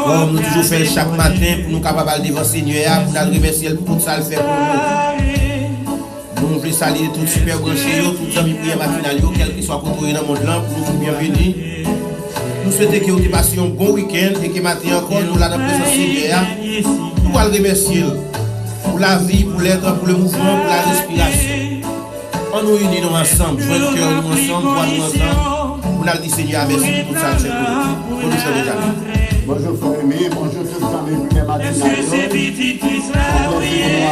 Comme nous toujours fait chaque matin pour nous capables devant Seigneur, pour nous remercier pour tout ça le fait pour nous. Nous voulons saluer tout super branché, tous les amis prières matinales, quel que soit côté dans le monde là, pour nous bienvenue. Nous souhaitons que vous passiez un bon week-end et que matin encore nous là dans la présence Seigneur. Nous allons remercier pour la vie, pour l'être, pour le mouvement, pour la respiration. On nous unit ensemble, joindre le cœur nous ensemble, voir nous ensemble. Pour nous dire Seigneur, merci pour tout ça que c'est pour nous. Bonjour frère Aimé, bonjour tous les amis prières matinales. On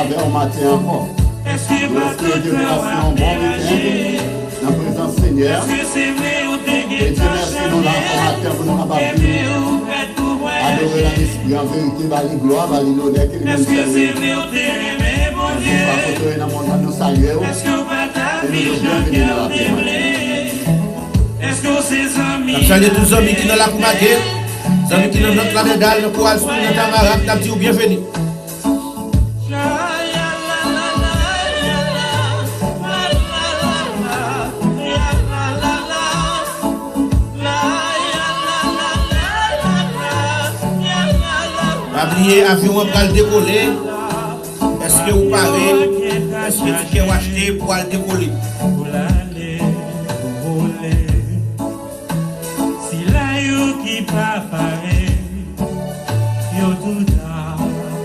va au matin encore. Est-ce que Dieu passe un bon week-end dans la présence Seigneur? Et Dieu merci nous là pour matin pour nous adorer l'esprit en vérité, par les gloires, par les honneurs que nous servons. Nous dans le monde, nous saluons et nous sommes bienvenus dans la paix. Nous saluons tous les amis qui sont là pour marquer, les amis qui sont dans notre médaille, nous courons sur notre amarak, nous disons bienvenue. Ablier avion pour le décoller. Est-ce que vous parlez? Est-ce que tu peux acheter pour le décoller? Si la yo qui pas paré, yo tout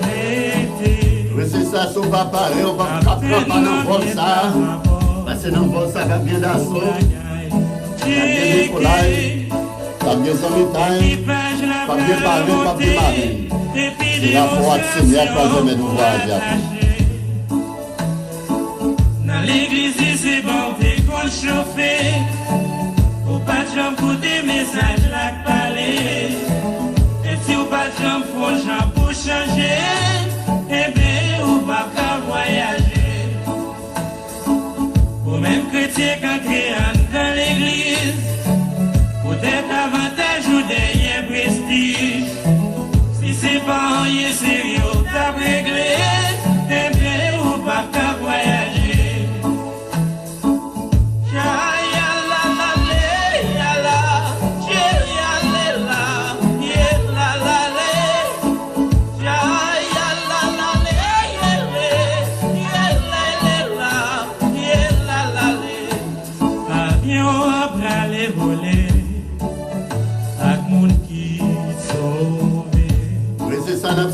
arrêté. Oui, c'est ça, si on va parler, on va prendre dans le vol ça. Parce que dans le vol ça va bien d'assaut. Ça va bien décollage. Ça va bien sommeil. Ça va bien parler, ça va bien marrer. C'est la foi de Seigneur qui va nous voir. Dans l'église, c'est bon, t'es qu'on chauffer. Ou pas de jambe pour des messages là parler. Et si ou pas de jambe pour gens pour changer, eh bien, ou pas qu'à voyager. Ou même chrétien quand créant dans l'église, peut-être avantage ou derrière prestige. Si c'est pas rien sérieux, t'as réglé, eh bien, ou pas qu'à voyager.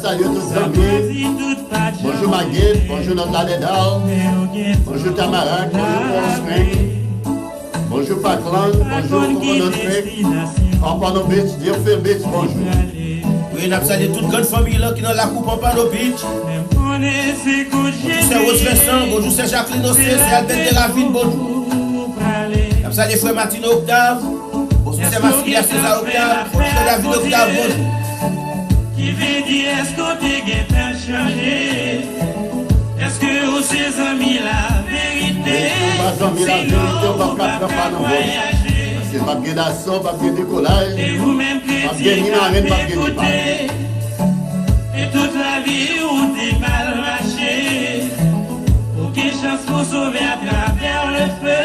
Salut tous les amis. Bonjour Maguette, bonjour notre Adédal, bonjour Tamarak, bonjour Conscrit, bonjour Paclan, bonjour Commandant Frek, Papa Beach, Dieu fait Beach, bonjour. Oui, nous saluons toute grande famille là qui est dans la coupe en Pano Beach. Bonjour c'est Rose Vincent, bonjour c'est Jacqueline Ossé, c'est Albert de Ravine, bonjour. Nous saluons frère Martino Octave, bonjour c'est Massilia César Octave, bonjour c'est David Octave, bonjour. Qui veut dire est-ce que tu as changé? Est-ce que vous ces amis la vérité? On va pas voyager. C'est pas bien d'assaut, pas bien décollage. Et vous-même chrétiens qui écouté. Et toute la vie où t'es mal marché. Aucune chance pour sauver à travers le feu.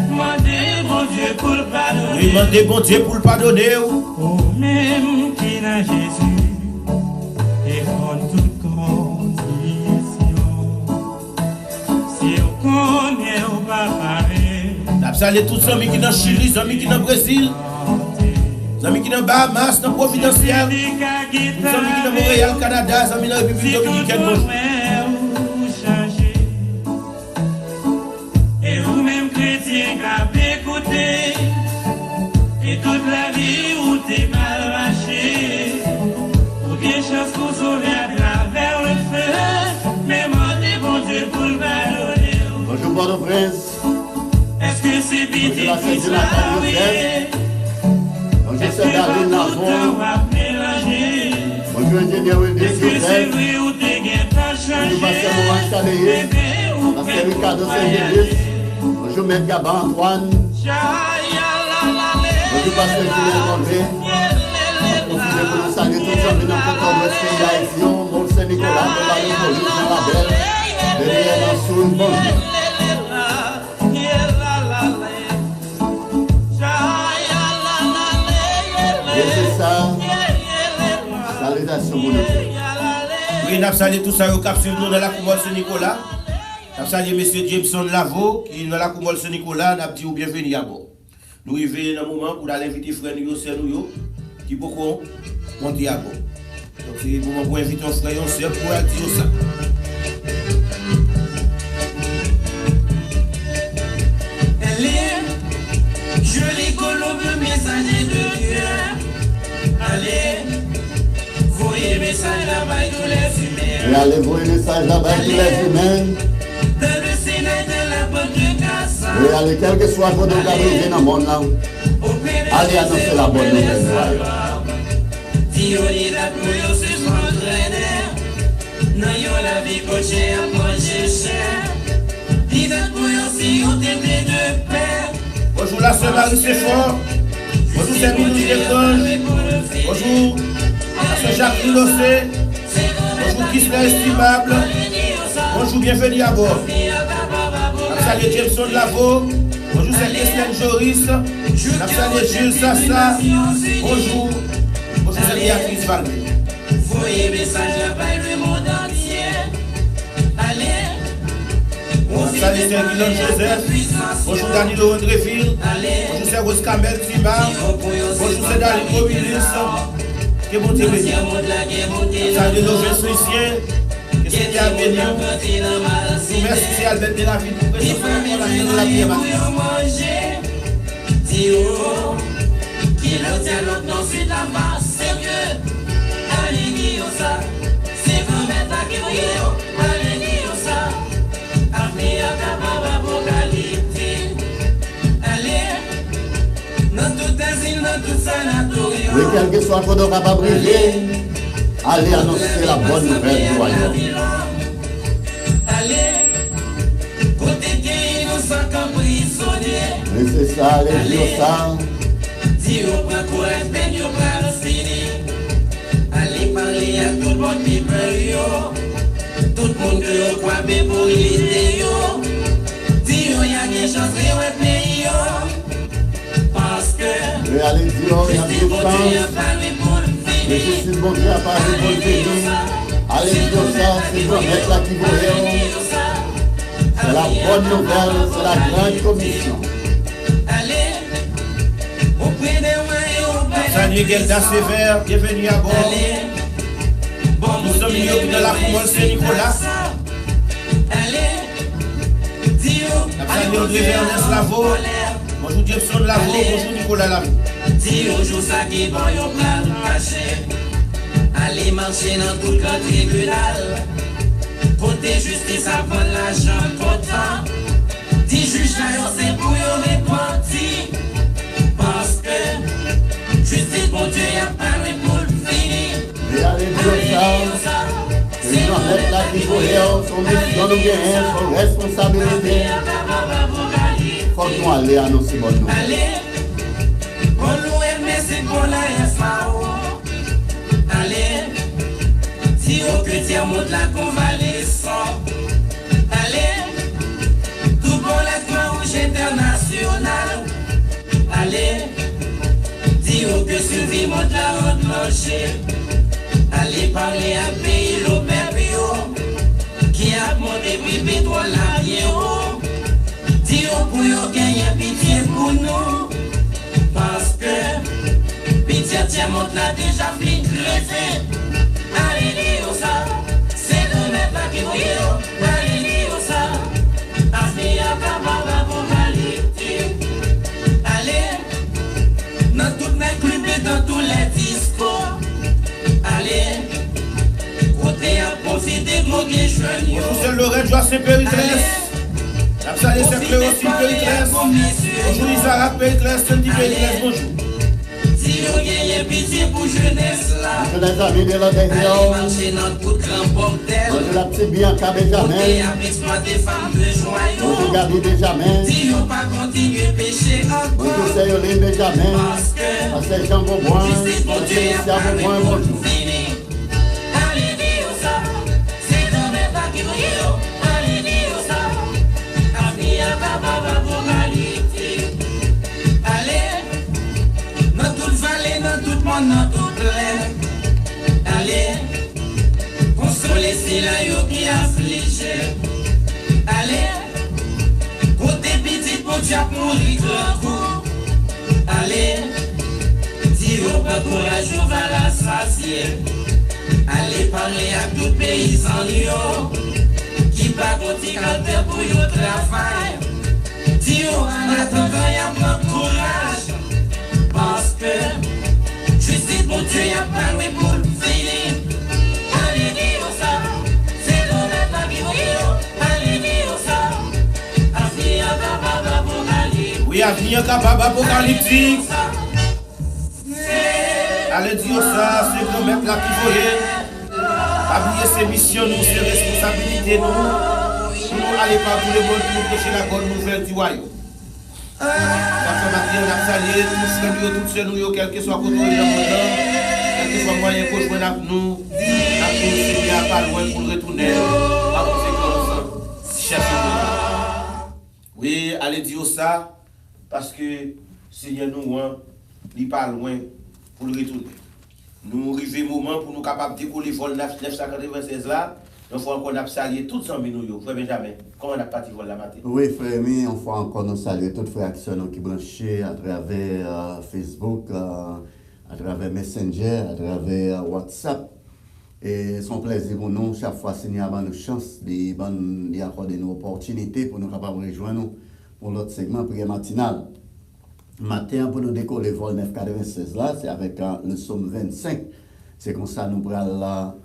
Demandez bon Dieu pour le pardonner. Oui, demandez bon Dieu pour le pardonner. Oh, même qui n'a Jésus. Et en toute condition, si on connaît ou pas pareil. Nous saluons tous les amis qui sont dans Chili, les amis qui sont au Brésil, les amis qui sont dans Bahamas, dans Providencial, les amis qui sont dans Montréal, Canada, les amis dans la République Dominicaine. Et vous-même chrétiens qui avez écouté, et toute la vie où t'es mal marché. Aucune chance pour sauver à travers le feu. Mais demandez bon Dieu pour le pardonner. Bonjour Port-au-Prince. Est-ce que c'est petit qui Bonjour c'est David Lafont. Bonjour ingénieur Wilde Est-ce que c'est Joseph. vrai ou t'es guet pas changé? Bonjour Pasteur Moïse Taléis. Pasteur Ricardo Saint-Gélis. Bonjour Maître Gabin Antoine. Bonjour Pasteur Julien Gondé. Profitez pour nous saluer tous les amis dans le canton ouest de Haïti, Mont Saint-Nicolas, de la Lune, bonjour Jean-Labelle, de Riel-en-Soul, bonjour. Et c'est ça, invitation pour nous. Oui, nous saluons tout ça au cap sur nous dans la Coumole Saint-Nicolas. Nous saluons M. Jameson Lavo qui est dans la Coumole Saint-Nicolas. Nous disons bienvenue à bord. Nous arrivons dans un moment pour aller inviter frère nous qui peut monter à bord. Donc c'est le moment pour inviter un frère et un sœur pour dire ça. Elle est jolie colombe, messager de Dieu. Allez, voyez message là-bas tous les humains. Et allez voyer message là-bas tous les humains. Dans le Sénat de la porte de Cassa. Et allez, quel que soit votre arrivé dans le monde là, allez annoncer la bonne nouvelle. Dieu la pour se s'entraîner. Non, la vie coachée à manger cher. Dis pour si on t'était de paix. Bonjour la sœur Marie Sefort. Bonjour c'est Mounou Desconges. Bonjour la sœur Jacques Rilocé. Bonjour Kisler Estimable. Bonjour, bienvenue à bord. Salut Jameson Lavo. Bonjour c'est Christiane Joris. Salut Jules Sassa. Bonjour. Bonjour c'est Béatrice Valmé. Voyez message là-bas le monde entier. Allez. Salut c'est Guillaume Joseph. Bonjour Danilo Andréville. Bonjour c'est Rose Campbell Timba. Bonjour c'est Dali Mobilis. Que bon Dieu bénisse. Salut nos Suiciens. Qu'est-ce qu'il y a béni? Merci c'est Albert de la vie pour que ce soit la vie manger. Qui le tient l'autre non suite la masse sérieux. Allez ça. C'est vous mettre qui vous allez ça. Après à apocalyptique. Allez. Dans tout asile, dans tout sanatorium. Et quel que soit votre capable briller, allez annoncer la bonne nouvelle du royaume. Allez, côté qui nous sommes prisonniers. Et c'est ça, les dieux ça. Si on prend courage, ben yo prend fini. Allez parler à tout le monde qui peut. Tout le monde que vous croyez pour l'idée. Si on y a des chances de votre pays. Parce que. Et allez dire, il y a des chances. Et je suis bon Dieu à Paris pour le pays. Allez dire ça, c'est le mec là qui vous c'est la bonne nouvelle, c'est la grande commission. Salut Gelda Sévère, bienvenue à bord. Nous sommes ici dans la Coumole Saint-Nicolas. Salut André Ernest Lavo. Bonjour Jameson Lavo, bonjour Nicolas Lavo. Si aujourd'hui ça qui bon yon plan caché. Allez marcher dans tout le tribunal. Côté justice avant l'argent content. Si juge là yon c'est pour yon repentir. Parce que justice bon Dieu y a parlé pour le finir. Et allez dire ça. C'est le mec là qui vous son mission nous gagne, son responsabilité. Faut que nous allions annoncer bonne nouvelle. On loue c'est pour la FAO. Allez, si au chrétien monte la convalescence. Allez, tout pour la Croix-Rouge internationale. Allez, si au que survie monte la route plancher. Allez parler à pays l'Oberbio qui a monté pipi pour la vie. Si au pour y gagner pitié pour nous. Parce que pitié tiens monte là déjà fin creuser. Allez dire ça, c'est le même là qui vous allez dire ça. Affaire à capable apocalyptique. Allez, dans toutes les clubs et dans tous les discours. Allez, côté à profiter de mon guéchouille. Bonjour c'est Lorette Joacin Périclès. Salut c'est Cléocie Périclès. Bonjour Isara Périclès, Sandy Périclès, bonjour. Si vous gagnez pitié pour jeunesse là. Je les amis de la dernière. Allez marcher dans tout grand bordel. Bonjour la petite Bianca Benjamin. Côté à exploiter femmes de joyaux. Bonjour Gabi Benjamin. Si vous pas continuer pécher encore. Bonjour c'est Yoline Benjamin. Parce que c'est Jean Beauboin. justice bon Dieu y a Christian parlé Beauboin, pour le bonjour. finir. Allez dire ça, c'est dans mes pas qui brillent. Allez dire ça, avenir à capable apocalyptique. Allez, dans toute vallée, dans tout monde, dans toute l'air. Allez, c'est là yo qui affligé. Allez, côté petit pour Dieu mourir grand coup. Allez, dis au pas courage, on va la sasier. Allez parler à tout paysan yo qui pas côté calter pour yo travail. Dis au en attendant y'a pas courage parce que justice pour Dieu y'a pas loué pour le finir. Allez dis au ça, c'est ton être la vie au allez dis au ça, avenir capable apocalyptique. Oui, avenir capable apocalyptique. Allez dire ça, c'est le mettre là qui voyait. Oublier ses missions, nous, ses responsabilités, nous. Nous aller partout le monde pour prêcher la bonne nouvelle du royaume. Ça fait maintenant, on a salué tous les lieux, tous ceux nous, quel que soit côté dans le monde, quel que soit moyen pour jouer avec nous, il n'y a pas loin pour retourner à conséquence. Cherchez-nous. Oui, allez dire ça, parce que Seigneur nous, il n'est pas loin pour le retourner. Nous arrivons au moment pour nous capables de décoller le vol 996 là. Il faut encore saluer tous les amis nous. Frère Benjamin, comment on a parti vol la matin? Oui, frère, on faut encore nous saluer toutes les fractions qui branchent à travers Facebook, à travers Messenger, à travers WhatsApp. Et c'est un plaisir pour nous, chaque fois, Seigneur a une chance d'accorder une opportunité pour nous capables de rejoindre nous pour l'autre segment prière matinale. Matin, pour nous décoller le vol 996 là, c'est avec le psaume 25. C'est comme ça nous prenons là,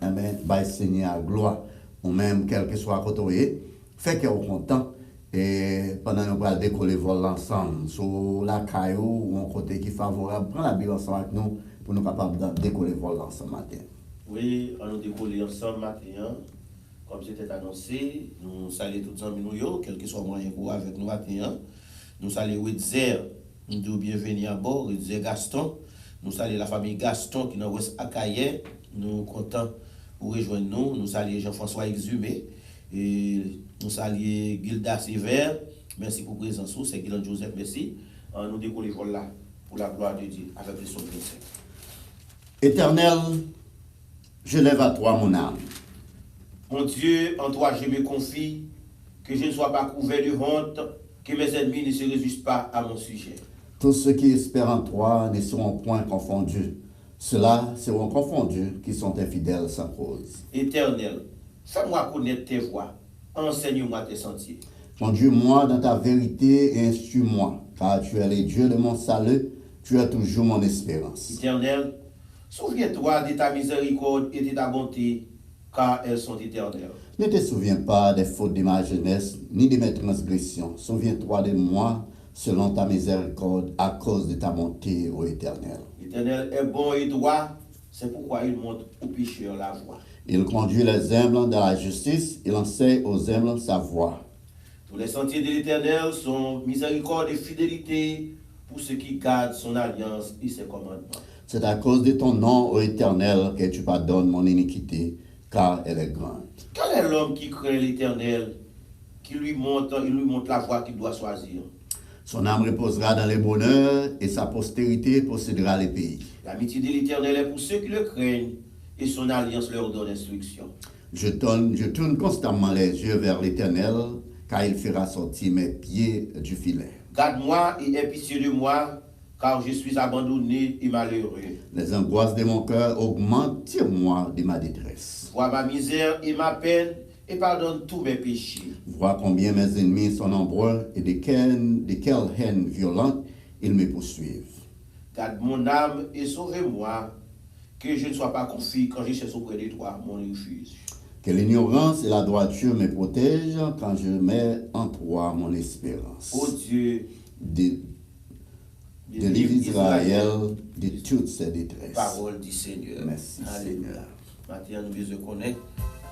by Seigneur gloire, ou même quel que soit côté, fait que est content. Et pendant nous prenons décoller le vol ensemble, sur la caillou ou un côté qui est favorable, prends la Bible ensemble avec nous pour nous capables de décoller le vol ensemble matin. Oui, on nous décoller ensemble matin. Comme c'était annoncé, nous saluons tous les amis nous, quel que soit le moyen pour avec nous matin. Nous saluons Witzer. Nous disons bienvenue à bord, nous disons Gaston. Nous saluons la famille Gaston qui est dans l'Ouest Akaye. Nous sommes contents pour rejoindre nous. Nous saluons Jean-François Exhumé. Et nous saluons Gilda Sévère. Merci pour la présence. C'est Gilda Joseph, merci. Nous décollons là pour la gloire de Dieu avec le son 25. Éternel, je lève à toi mon âme. Mon Dieu, en toi je me confie, que je ne sois pas couvert de honte, que mes ennemis ne se réjouissent pas à mon sujet. Tous ceux qui espèrent en toi ne seront point confondus. Ceux-là seront confondus qui sont infidèles sans cause. Éternel, fais-moi connaître tes voies, enseigne-moi tes sentiers. Conduis-moi dans ta vérité et instruis-moi, car tu es le Dieu de mon salut, tu es toujours mon espérance. Éternel, souviens-toi de ta miséricorde et de ta bonté, car elles sont éternelles. Ne te souviens pas des fautes de ma jeunesse, ni de mes transgressions. Souviens-toi de moi selon ta miséricorde, à cause de ta bonté, ô Éternel. L'Éternel est bon et droit, c'est pourquoi il montre aux pécheurs la voie. Il conduit les humbles dans la justice, il enseigne aux humbles sa voie. Tous les sentiers de l'Éternel sont miséricorde et fidélité pour ceux qui gardent son alliance et ses commandements. C'est à cause de ton nom, ô Éternel, que tu pardonnes mon iniquité, car elle est grande. Quel est l'homme qui craint l'Éternel, qui lui montre la voie qu'il doit choisir? Son âme reposera dans le bonheur et sa postérité possédera les pays. L'amitié de l'Éternel est pour ceux qui le craignent et son alliance leur donne instruction. Je tourne constamment les yeux vers l'Éternel, car il fera sortir mes pieds du filet. Garde-moi et aie pitié de moi, car je suis abandonné et malheureux. Les angoisses de mon cœur augmentent, tire-moi de ma détresse. Vois ma misère et ma peine, et pardonne tous mes péchés. Vois combien mes ennemis sont nombreux et de quelle haine violente ils me poursuivent. Garde mon âme et sauve-moi, que je ne sois pas confus quand je cherche auprès de toi, mon refuge. Que l'ignorance et la droiture me protègent quand je mets en toi mon espérance. Ô Dieu, délivre Israël de toutes ses détresses. Parole du Seigneur. Merci Seigneur. Maintenant, nous devons connaître.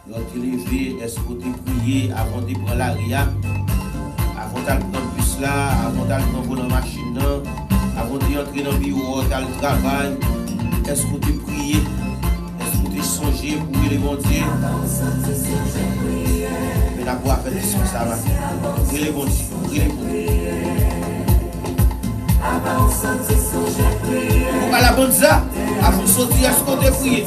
Lorsque levé, est-ce que tu prier avant de prendre la RIA, avant de prendre le bus là, avant de prendre la machine, avant d'entrer dans le bureau, dans le travail, est-ce que tu prier, est-ce que tu songer pour le bon Dieu? Mais d'abord, faire des sons, ça va. Priez le bon Dieu, priez le bon Dieu. Pour la bonne ça, avant de sortir, est-ce que tu prier?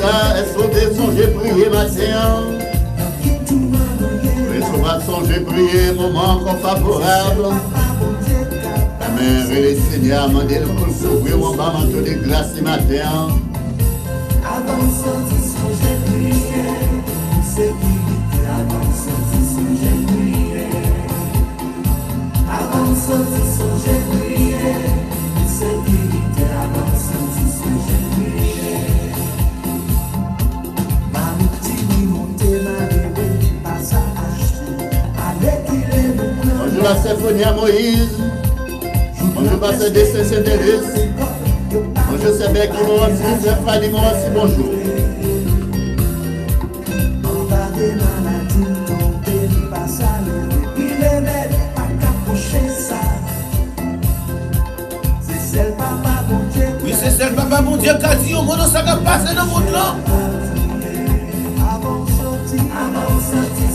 ça, est-ce qu'on t'a songé prier matin? Est-ce qu'on va songer prier, moment encore favorable? La mère et le Seigneur m'a dit pour s'ouvrir mon bas manteau de glace ce matin. Avant de sortir, songer prier, sécurité, avant de sortir, songer prier. Avant de sortir, songer prier, sécurité, avant de sortir, songer prier. Ma petite montée, ma bébé, passe à acheter, avec il est le plan. Bonjour la symphonie à Moïse. Bonjour pasteur de Saint-Thérèse. Bonjour c'est bien qui m'ont aussi, c'est Fadi m'ont aussi, bonjour. En bas des maladies, tomber, pas ça, il est bête, pas capucher ça. C'est celle papa, bon Dieu. Oui, c'est celle papa, mon Dieu, qui a dit au monde, ça va passer dans le monde là. Avant de sortir,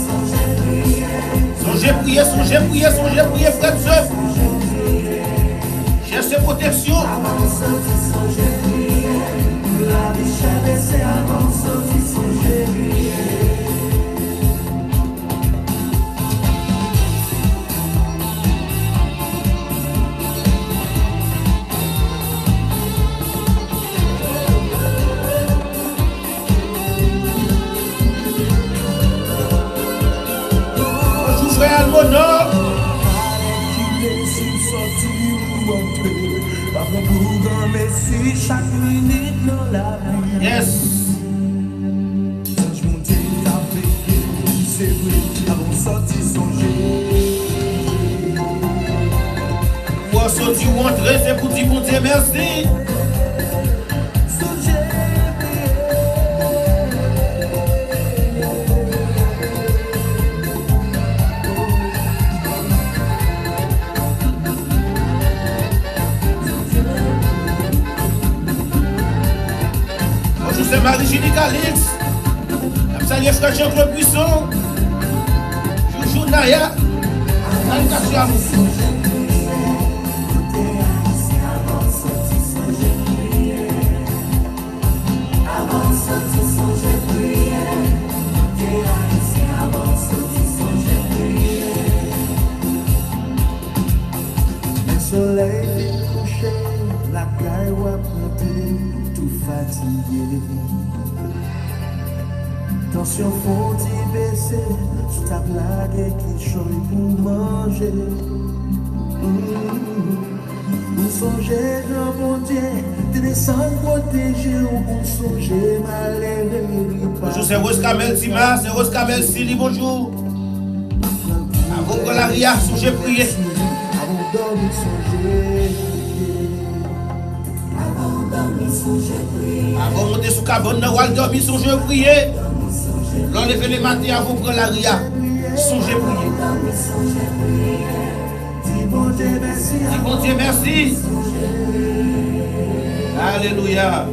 songer prier. Songez prier, songez prier, songez prier, frères et sœurs. Cherchez protection. Avant de sortir, songer prier. La vie chère, c'est avant de sortir, songer prier. Bonjour frère Almonor. Chaque minute dans la vie. Yes. Je monte c'est vrai, avant de sortir songer. Pour sortir ou entrer, c'est pour dire bon Dieu merci. C'est Marie-Julie Calix. Salut frère Jean-Claude Buisson. Joujou Naya. Salutations à vous. Le soleil est couché, la caille va monter, tout fatigué. Tension faut-il baisser, tu t'as blagué qui chouille pour manger. Nous songer dans mon Dieu, t'es descend protéger ou pour songer malheureux. Bonjour, c'est Rose Kamel Tima, c'est Rose Kamel Sili, bonjour. Avant que la ria, songez prier. Avant de dormir, songer prier. Avant de monter sous cabane, on va dormir, songez prier. L'enlever les matins avant de prendre la ria, songez prier. Dis bon Dieu merci. Dis bon Dieu merci. Alléluia.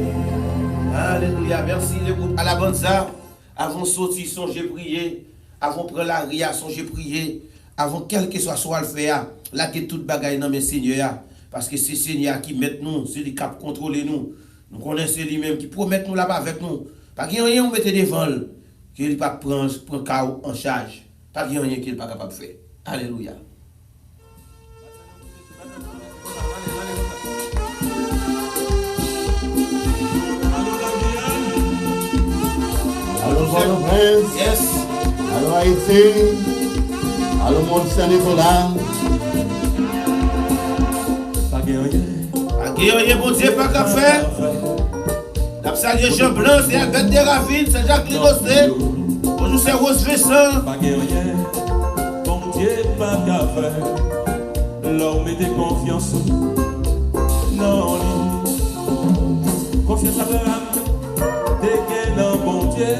Alléluia. Merci le groupe à la bande ça. Avant de sortir, songez prier. Avant de prendre la ria, songez prier. Avant quel que soit le faire, là que toute bagaille dans mes seigneurs. Parce que c'est Seigneur qui met nous, c'est lui qui contrôle nous. Nous connaissons lui-même qui promet nous là-bas avec nous. Pas qu'il y a rien, on mette devant lui. Qu'il ne pas prendre chaos en charge. Pas qu'il y a rien qu'il n'est pas capable de faire. Alléluia. Allô Port-au-Prince. Yes. Allô Haïti. Allô monde Saint-Nicolas. Pas qu'il y a rien, bon Dieu, pas qu'à faire. T'as salué Jean Blanc, c'est Albert Deraville, c'est Jacques Lirosé. Bonjour, c'est Rose Vincent. Pas rien, bon Dieu, pas qu'à faire. L'homme était confiance. Non, confiance à Abraham. Dès qu'elle a un bon Dieu,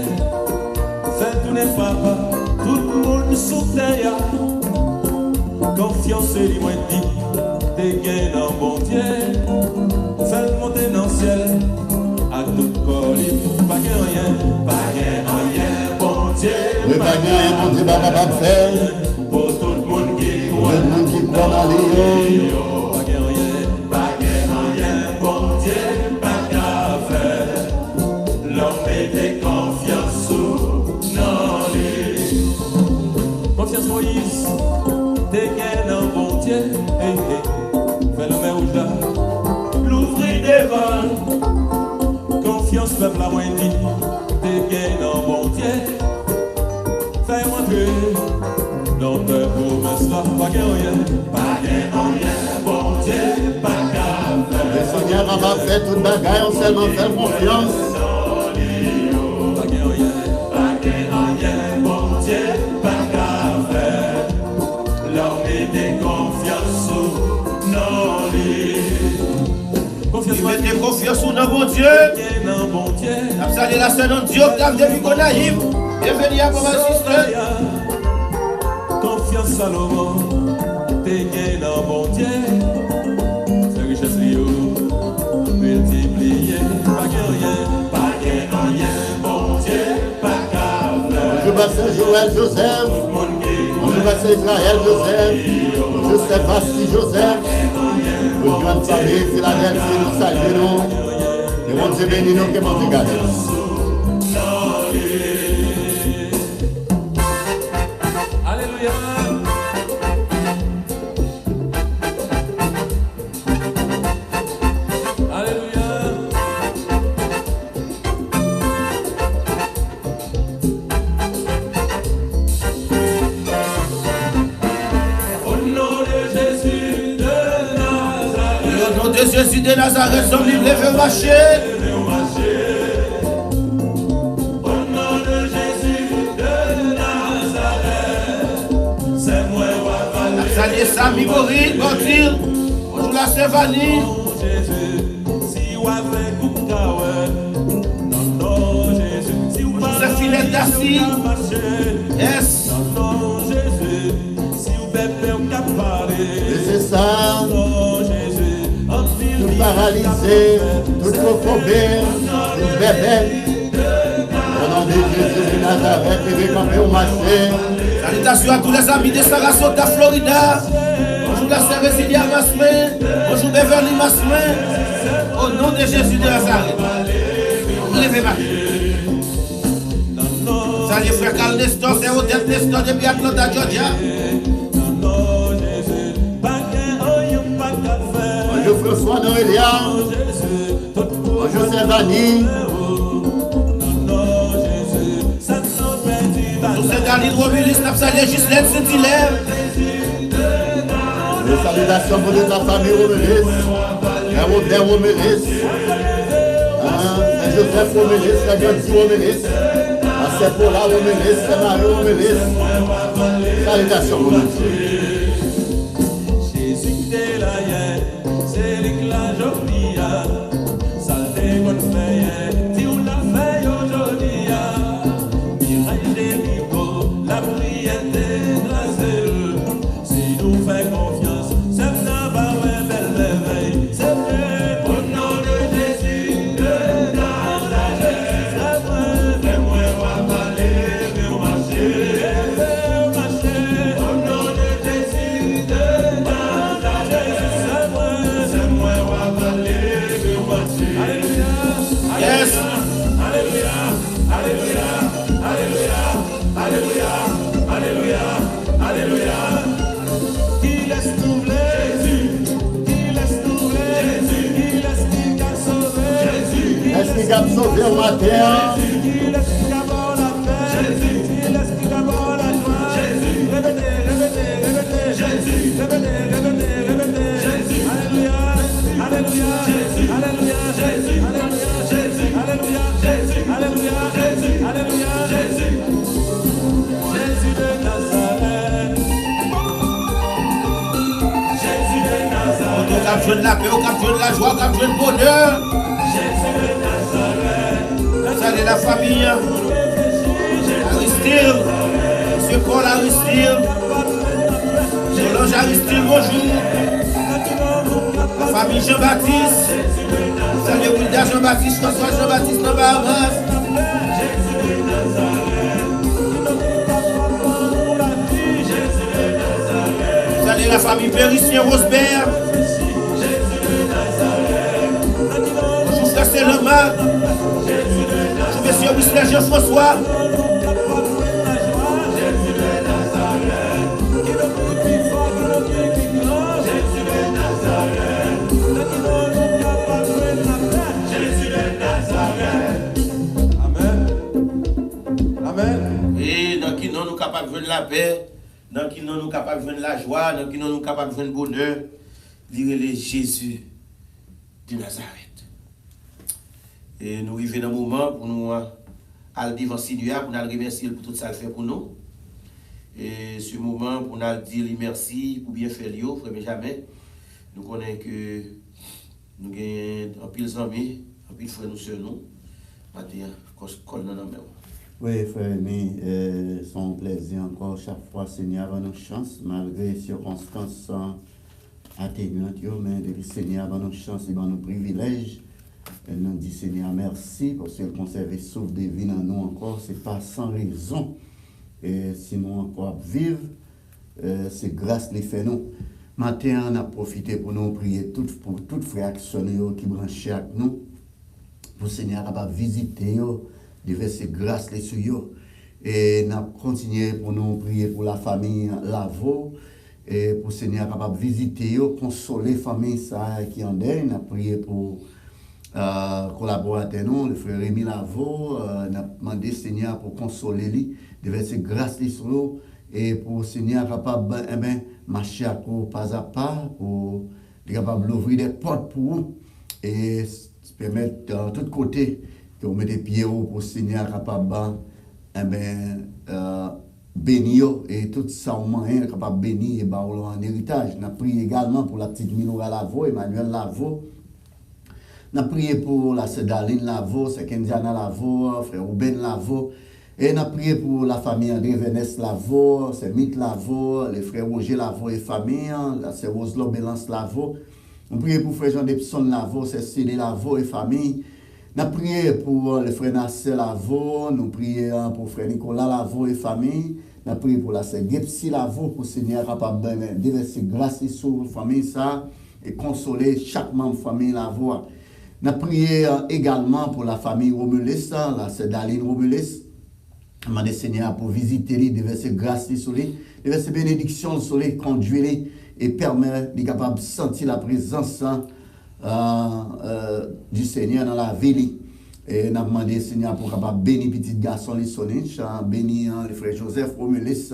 fait tourner papa, tout le monde sous terre. Confiance, c'est lui, dit. Dès qu'elle a un bon Dieu, fait monter dans le ciel. À tout corps, pas rien, bon Dieu. Le bagage, bon Dieu, pas capable de faire. Pour tout le monde qui croit. Le monde qui croit dans les Bon Dieu, pas qu'à faire. L'homme est Le Seigneur va faire toute bagaille, on seulement faire confiance. Mettez confiance ou non, bon Dieu. Salut la sœur de Dieu, Octave depuis qu'on arrive. Bienvenue à mon assistant. Confiance Salomon, t'es gagné dans bon Dieu. C'est richesse Rio, multiplié, pas rien, bon Dieu, pas qu'à Je vais Joël Joseph, je vais Israël Joseph, Joseph Basti Joseph. Pour grande famille, Philadelphie, nous saluons. Et mon Dieu béni nous, que mon Dieu garde. Alléluia. Alléluia. Au nom de Jésus de Nazareth. Au nom de Jésus de Nazareth, sommes libres, levez au marché. Salut Samy Boris, Botil, bonjour la Sévanie. C'est Philette Dassi. Yes. Et c'est ça, tout paralysé, tout conformé, tout bébé. Au nom de Jésus de Nazareth, et de camper au marché. Salutations à tous les amis de Sarasota, Florida. Bonjour la sœur Résilia Masmin. Bonjour Beverly Masmin. Au nom de Jésus de Nazareth. Levez-moi. Salut frère Carl Nestor, c'est Odette Nestor depuis Atlanta, Georgia. Bonjour François Noélia. Bonjour Sévanie. Nous sommes dans l'hydrobilis, nous saluons Gislaine Saint-Hilaire. Les salutations pour toute la famille Romélis. Robert Romélis. Saint-Joseph Romélis, Saint-Ganti Romélis. Saint-Paula Romélis, Saint-Marie Romélis. Salutations pour nous. Jésus t'es là, c'est l'éclat Jopia. Ça t'est qu'on fait, si on l'a fait aujourd'hui. La prière dégracée, si nous faisons confiance, c'est n'a pas belle réveil, c'est vrai. Au nom de Jésus de Nazareth, c'est vrai. Fais-moi parler, fais-moi marcher. Au nom de Jésus de Nazareth, c'est vrai. Fais-moi parler, fais-moi marcher. Alléluia. Yes. Alléluia. Alléluia. Alléluia. Alléluia, alléluia, alléluia. Qui laisse troubler Jésus, qui laisse troubler Jésus, qui laisse qui a sauvé Jésus, Est-ce qu'il a sauvé au matin? qui laisse qui a bon la paix Jésus, qui laisse qui a bon la joie Jésus, répétez, répétez, répétez Jésus, répétez, répétez, répétez Jésus, alléluia, alléluia, Jésus, alléluia, Jésus, alléluia, Jésus, alléluia, Jésus, alléluia, Jésus, alléluia, Jésus. Jésus de Nazareth. Jésus de Nazareth. On cap jouer de la paix, on cap jouer de la joie, on cap jouer de bonheur. Jésus de Nazareth. Salut la famille. Aristide. Monsieur Paul Aristide. Solange Aristide, bonjour. La famille Jean-Baptiste. Salut Wilda Jean-Baptiste, François Jean-Baptiste, dans Bahamas. Salut la famille Périssien Rosebert. Bonjour frère Selema. Bonjour monsieur Whistler Jean-François. Amen. Amen. Et dans qui non nous capables de jouer de la paix, dans qui nous capables de joindre la joie, dans qui nous capables de joindre le bonheur, lire le Jésus de Nazareth. Et nous arrivons dans un moment pour nous aller devant Seigneur, pour nous remercier pour tout ça qu'il fait pour nous. Et ce moment pour nous dire merci pour bien faire l'eau, frère Benjamin. Nous connaissons que nous avons un pile amis, un pile frère nous sur nous. Oui, frère, mais c'est un plaisir encore chaque fois, Seigneur, à nos chances, malgré les circonstances atténuantes, mais depuis Seigneur, à nos chances et à nos privilèges. Elle nous dit, Seigneur, merci parce qu'elle conserve souffle de vie en nous encore. Ce n'est pas sans raison. Et si nous encore vivre, c'est grâce les fait nous. Matin, on a profité pour nous prier pour toutes frères qui branchent avec nous. Pour Seigneur capable visiter yo, de verser grâce les sur yo. Et nous continuer pour nous prier pour la famille Lavo et pour Seigneur capable visiter yo, consoler la famille ça qui en deuil. Nous prier pour collaborateur nous, le frère Rémi Lavo, nous demandé Seigneur pour consoler lui, de verser grâce les sur yo et pour Seigneur capable marcher à coup pas à pas pour capable d'ouvrir des portes pour vous et permettre de tous côtés que vous mettez pieds haut pour Seigneur capable bénir et tout ça au moins capable bénir et en héritage. Nous prions également pour la petite Minora Lavo, Emmanuel Lavo. Nous prions pour la Cédaline Lavo, Sekendiana Lavo, frère Ruben Lavo. Et nous prions pour la famille André Vénès Lavo, c'est Mythe Lavo, les frères Roger Lavo et famille, la sœur Roselo Bélance Lavo. Nous prions pour frère Jean Depson Lavo, c'est Céline Lavo et famille. Nous prions pour le frère Nasser Lavo, nous prions pour frère Nicolas Lavo et famille. Nous prions pour la sœur Gepsi Lavo, pour Seigneur capable de déverser grâce sur la famille ça et consoler chaque membre de la famille Lavo. Nous prions également pour la famille Romulus, la sœur Daline Romulus. Demandez Seigneur pour visiter lui, déverser grâce sur lui, déverser bénédiction sur lui, conduire lui et permettre de capable de sentir la présence du Seigneur dans la vie. Et nous demandé Seigneur pour capable bénir petit garçon les Sonich, bénir le frère Joseph Romelis,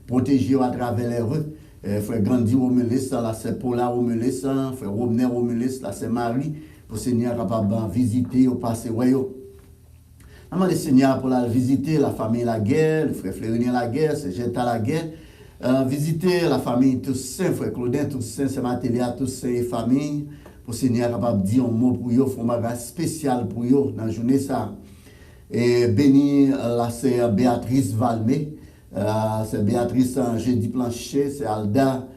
protéger à travers les rues, frère Gandhi Romelis, là c'est Paula Romelis, frère Romner Romelis, là c'est Marie, pour Seigneur capable de visiter au passé royaume. Nous demandé Seigneur pour la visiter la famille La Guerre, le frère Flérinien La Guerre, c'est Jetta La Guerre. Visiter la famille Toussaint, frère Claudin Toussaint, c'est Matélia Toussaint et famille. Pour Seigneur capable de dire un mot pour eux, faire un bagage spécial pour eux dans la journée ça. Et bénir la sœur Béatrice Valmé, c'est Béatrice jeudi Plancher, c'est Alda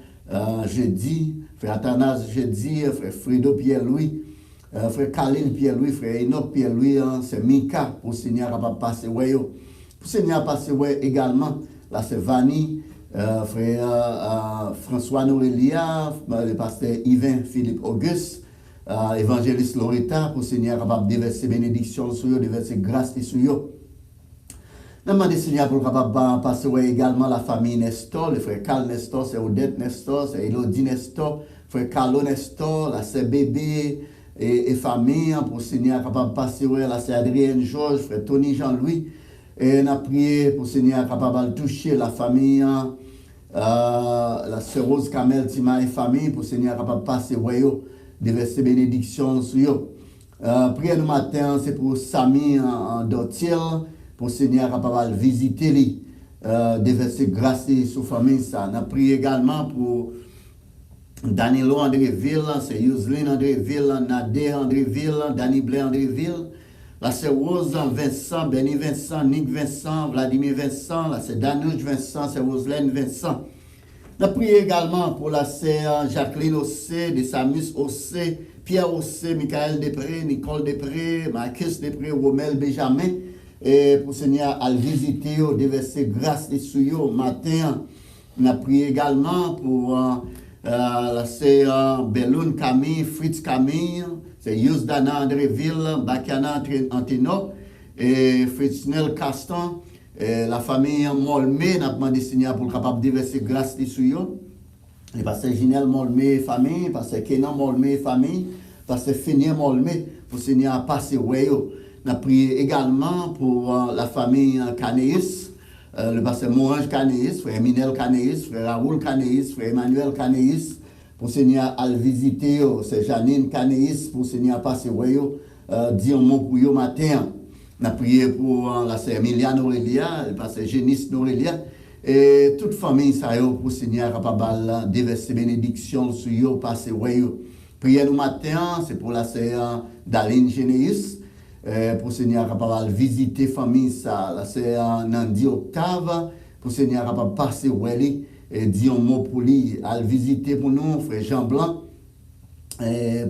jeudi, frère Athanas jeudi, frère Fredo Pierre-Louis, frère Khalil Pierre-Louis, frère Enoch Pierre-Louis, c'est Mika pour Seigneur capable de passer ouais. Pour Seigneur passer ouais également, là c'est Vanny. Frère François Norelia, le pasteur Yvain Philippe Auguste, évangéliste Loretta, pour Seigneur capable de déverser bénédiction sur eux, déverser grâce sur eux. Nous demandons Seigneur pour capable de passer également la famille Nestor, le frère Carl Nestor, c'est Odette Nestor, c'est Elodie Nestor, frère Carlo Nestor, la sœur Bébé et famille, pour Seigneur capable de passer la sœur Adrienne Georges, frère Tony Jean-Louis. Et nous avons prié pour Seigneur capable de toucher la famille, la sœur Rose Kamel Tima et famille, pour Seigneur capable de passer royaume, déverser bénédiction sur eux. Prière le matin, c'est pour Samy en Dortiel, pour Seigneur capable de visiter lui, déverser grâce sur la famille. Nous avons prié également pour Danilo Andréville, c'est Yuslin Andréville, Nader Andréville, Danny Blair Andréville. Là, c'est Rose Vincent, Benny Vincent, Nick Vincent, Vladimir Vincent. Là, c'est Danuj Vincent, c'est Roselaine Vincent. Nous prions également pour la sœur Jacqueline Ossé, de Samus Ossé, Pierre Ossé, Michael Després, Nicole Després, Marcus Després, Romel Benjamin. Et pour Seigneur, à visiter, déverser grâce et sur matin. Nous prions également pour la sœur Beloun Camille, Fritz Camille. C'est Yusdana Andréville, Bakiana Antino, et Fritznel Castan, et la famille Molmé, n'a demandé Seigneur pour capable de déverser grâce sur eux. Et pasteur Ginel Molmé, famille, pasteur Kenan Molmé, famille, pasteur Fénien Molmé, pour Seigneur passer ouais. N'a prié également pour la famille Canéus, le pasteur Morange Canéis, frère Minel Canéis, frère Raoul Canéis, frère Emmanuel Canéis, pour Seigneur à le visiter, c'est Janine Canéis, pour Seigneur passer, dire un mot pour eux matin. On a prié pour la sœur Emiliane Aurélia, le pasteur Génis Aurélia, et toute famille, ça y est, pour Seigneur capable de déverser bénédiction sur eux, passer, prière nous matin, c'est pour la sœur Daline Généus, pour Seigneur capable de visiter famille, ça, la sœur Nandi Octave, pour Seigneur capable de passer, et dire un mot pour lui, à le visiter pour nous, frère Jean Blanc,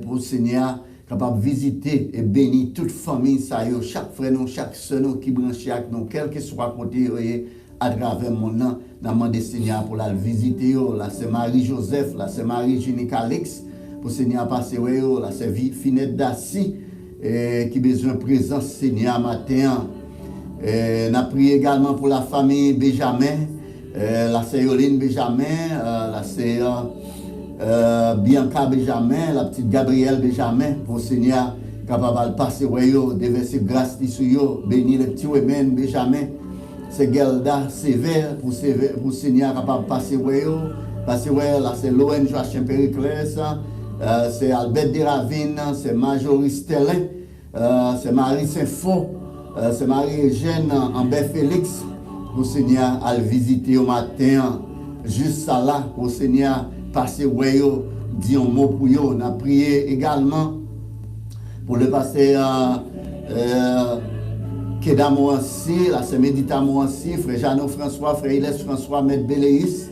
pour Seigneur capable de visiter et bénir toute famille, ça y est, chaque frère, chaque soeur qui branche avec nous, quel que soit côté, à travers mon nom, dans demandé Seigneur pour la visiter, là c'est Marie-Joseph, là c'est Marie-Jeanne Calix, pour Seigneur passer, là c'est Finette Dassi, qui a besoin de présence Seigneur matin. On a prié également pour la famille Benjamin, la sœur Yoline Benjamin, la sœur Bianca Benjamin, la petite Gabrielle Benjamin, pour Seigneur capable de passer, déverser grâce sur eux, bénir les petits women Benjamin. C'est Gelda Sévère pour Seigneur capable de passer, là c'est Loen Joachim Périclès, c'est Albert Deravine, c'est Majorie Stellin, c'est Marie Saint-Fond, c'est Marie-Eugène Ambert Félix, pour Seigneur à le visiter au matin, juste ça là, pour Seigneur passer, dire un mot pour eux. On a prié également pour le pasteur Keda Moansi, là c'est Médita Moansi, frère Jeannot François, frère Ilès François, maître Béléis.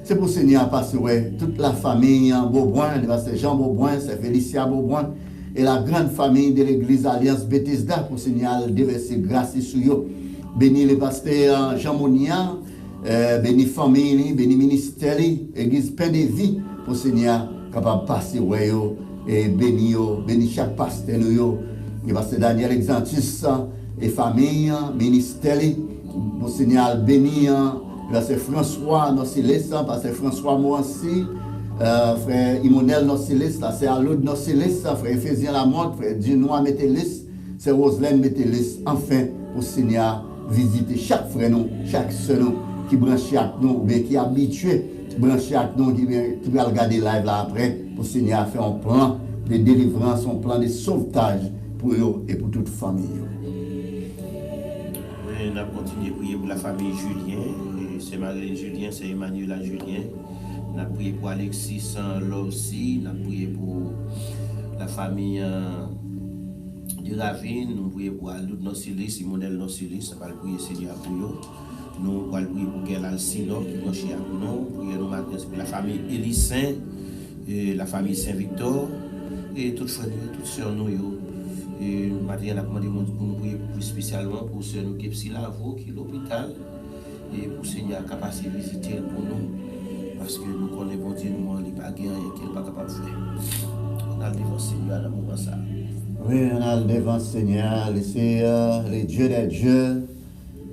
C'est pour Seigneur passer, toute la famille en Beauboin, le pasteur Jean Beauboin, c'est Félicia Beauboin, et la grande famille de l'église Alliance Bethesda, pour Seigneur déverser grâce sur eux. Béni le pasteur Jean Monia, béni famille, béni ministère, église Pain de Vie, pour Seigneur capable de passer, et béni chaque pasteur, le pasteur Daniel Exantus, et famille, ministère, pour Seigneur béni, pasteur François Nocilis, pasteur François Moansi, frère Imonel Nocilis, c'est Aloud Nocilis, frère Ephésien Lamotte, frère Dinois Métélis, c'est Roselaine Métélis, enfin, pour Seigneur visiter chaque frère, chaque soeur qui branche avec nous, qui est habitué à brancher avec nous, qui va regarder live là après, pour Seigneur faire un plan de délivrance, un plan de sauvetage pour eux et pour toute famille. On a continué à prier pour la famille Julien, c'est Marie Julien, c'est Emmanuel Julien. On a prié pour Alexis Lossi, on a prié pour la famille de Ravine, nous prions pour Aloud Nocilis, Simonel Nocilis, on va prier Seigneur pour eux. Nous allons prier pour Guel Alcino qui est branché avec nous, prier nous matin pour la famille Élissin, la famille Saint-Victor, et toutes frères, toutes sœurs nous. Et matin, on a demandé pour nous prier plus spécialement pour ceux qui sont là, qui est l'hôpital, et pour Seigneur capacité de visiter pour nous, parce que nous connaissons bon Dieu, nous n'avons pas gagné et qu'il n'est pas capable de faire. On a le devant Seigneur à la moment ça. Oui, on a le devant Seigneur, le Dieu des dieux,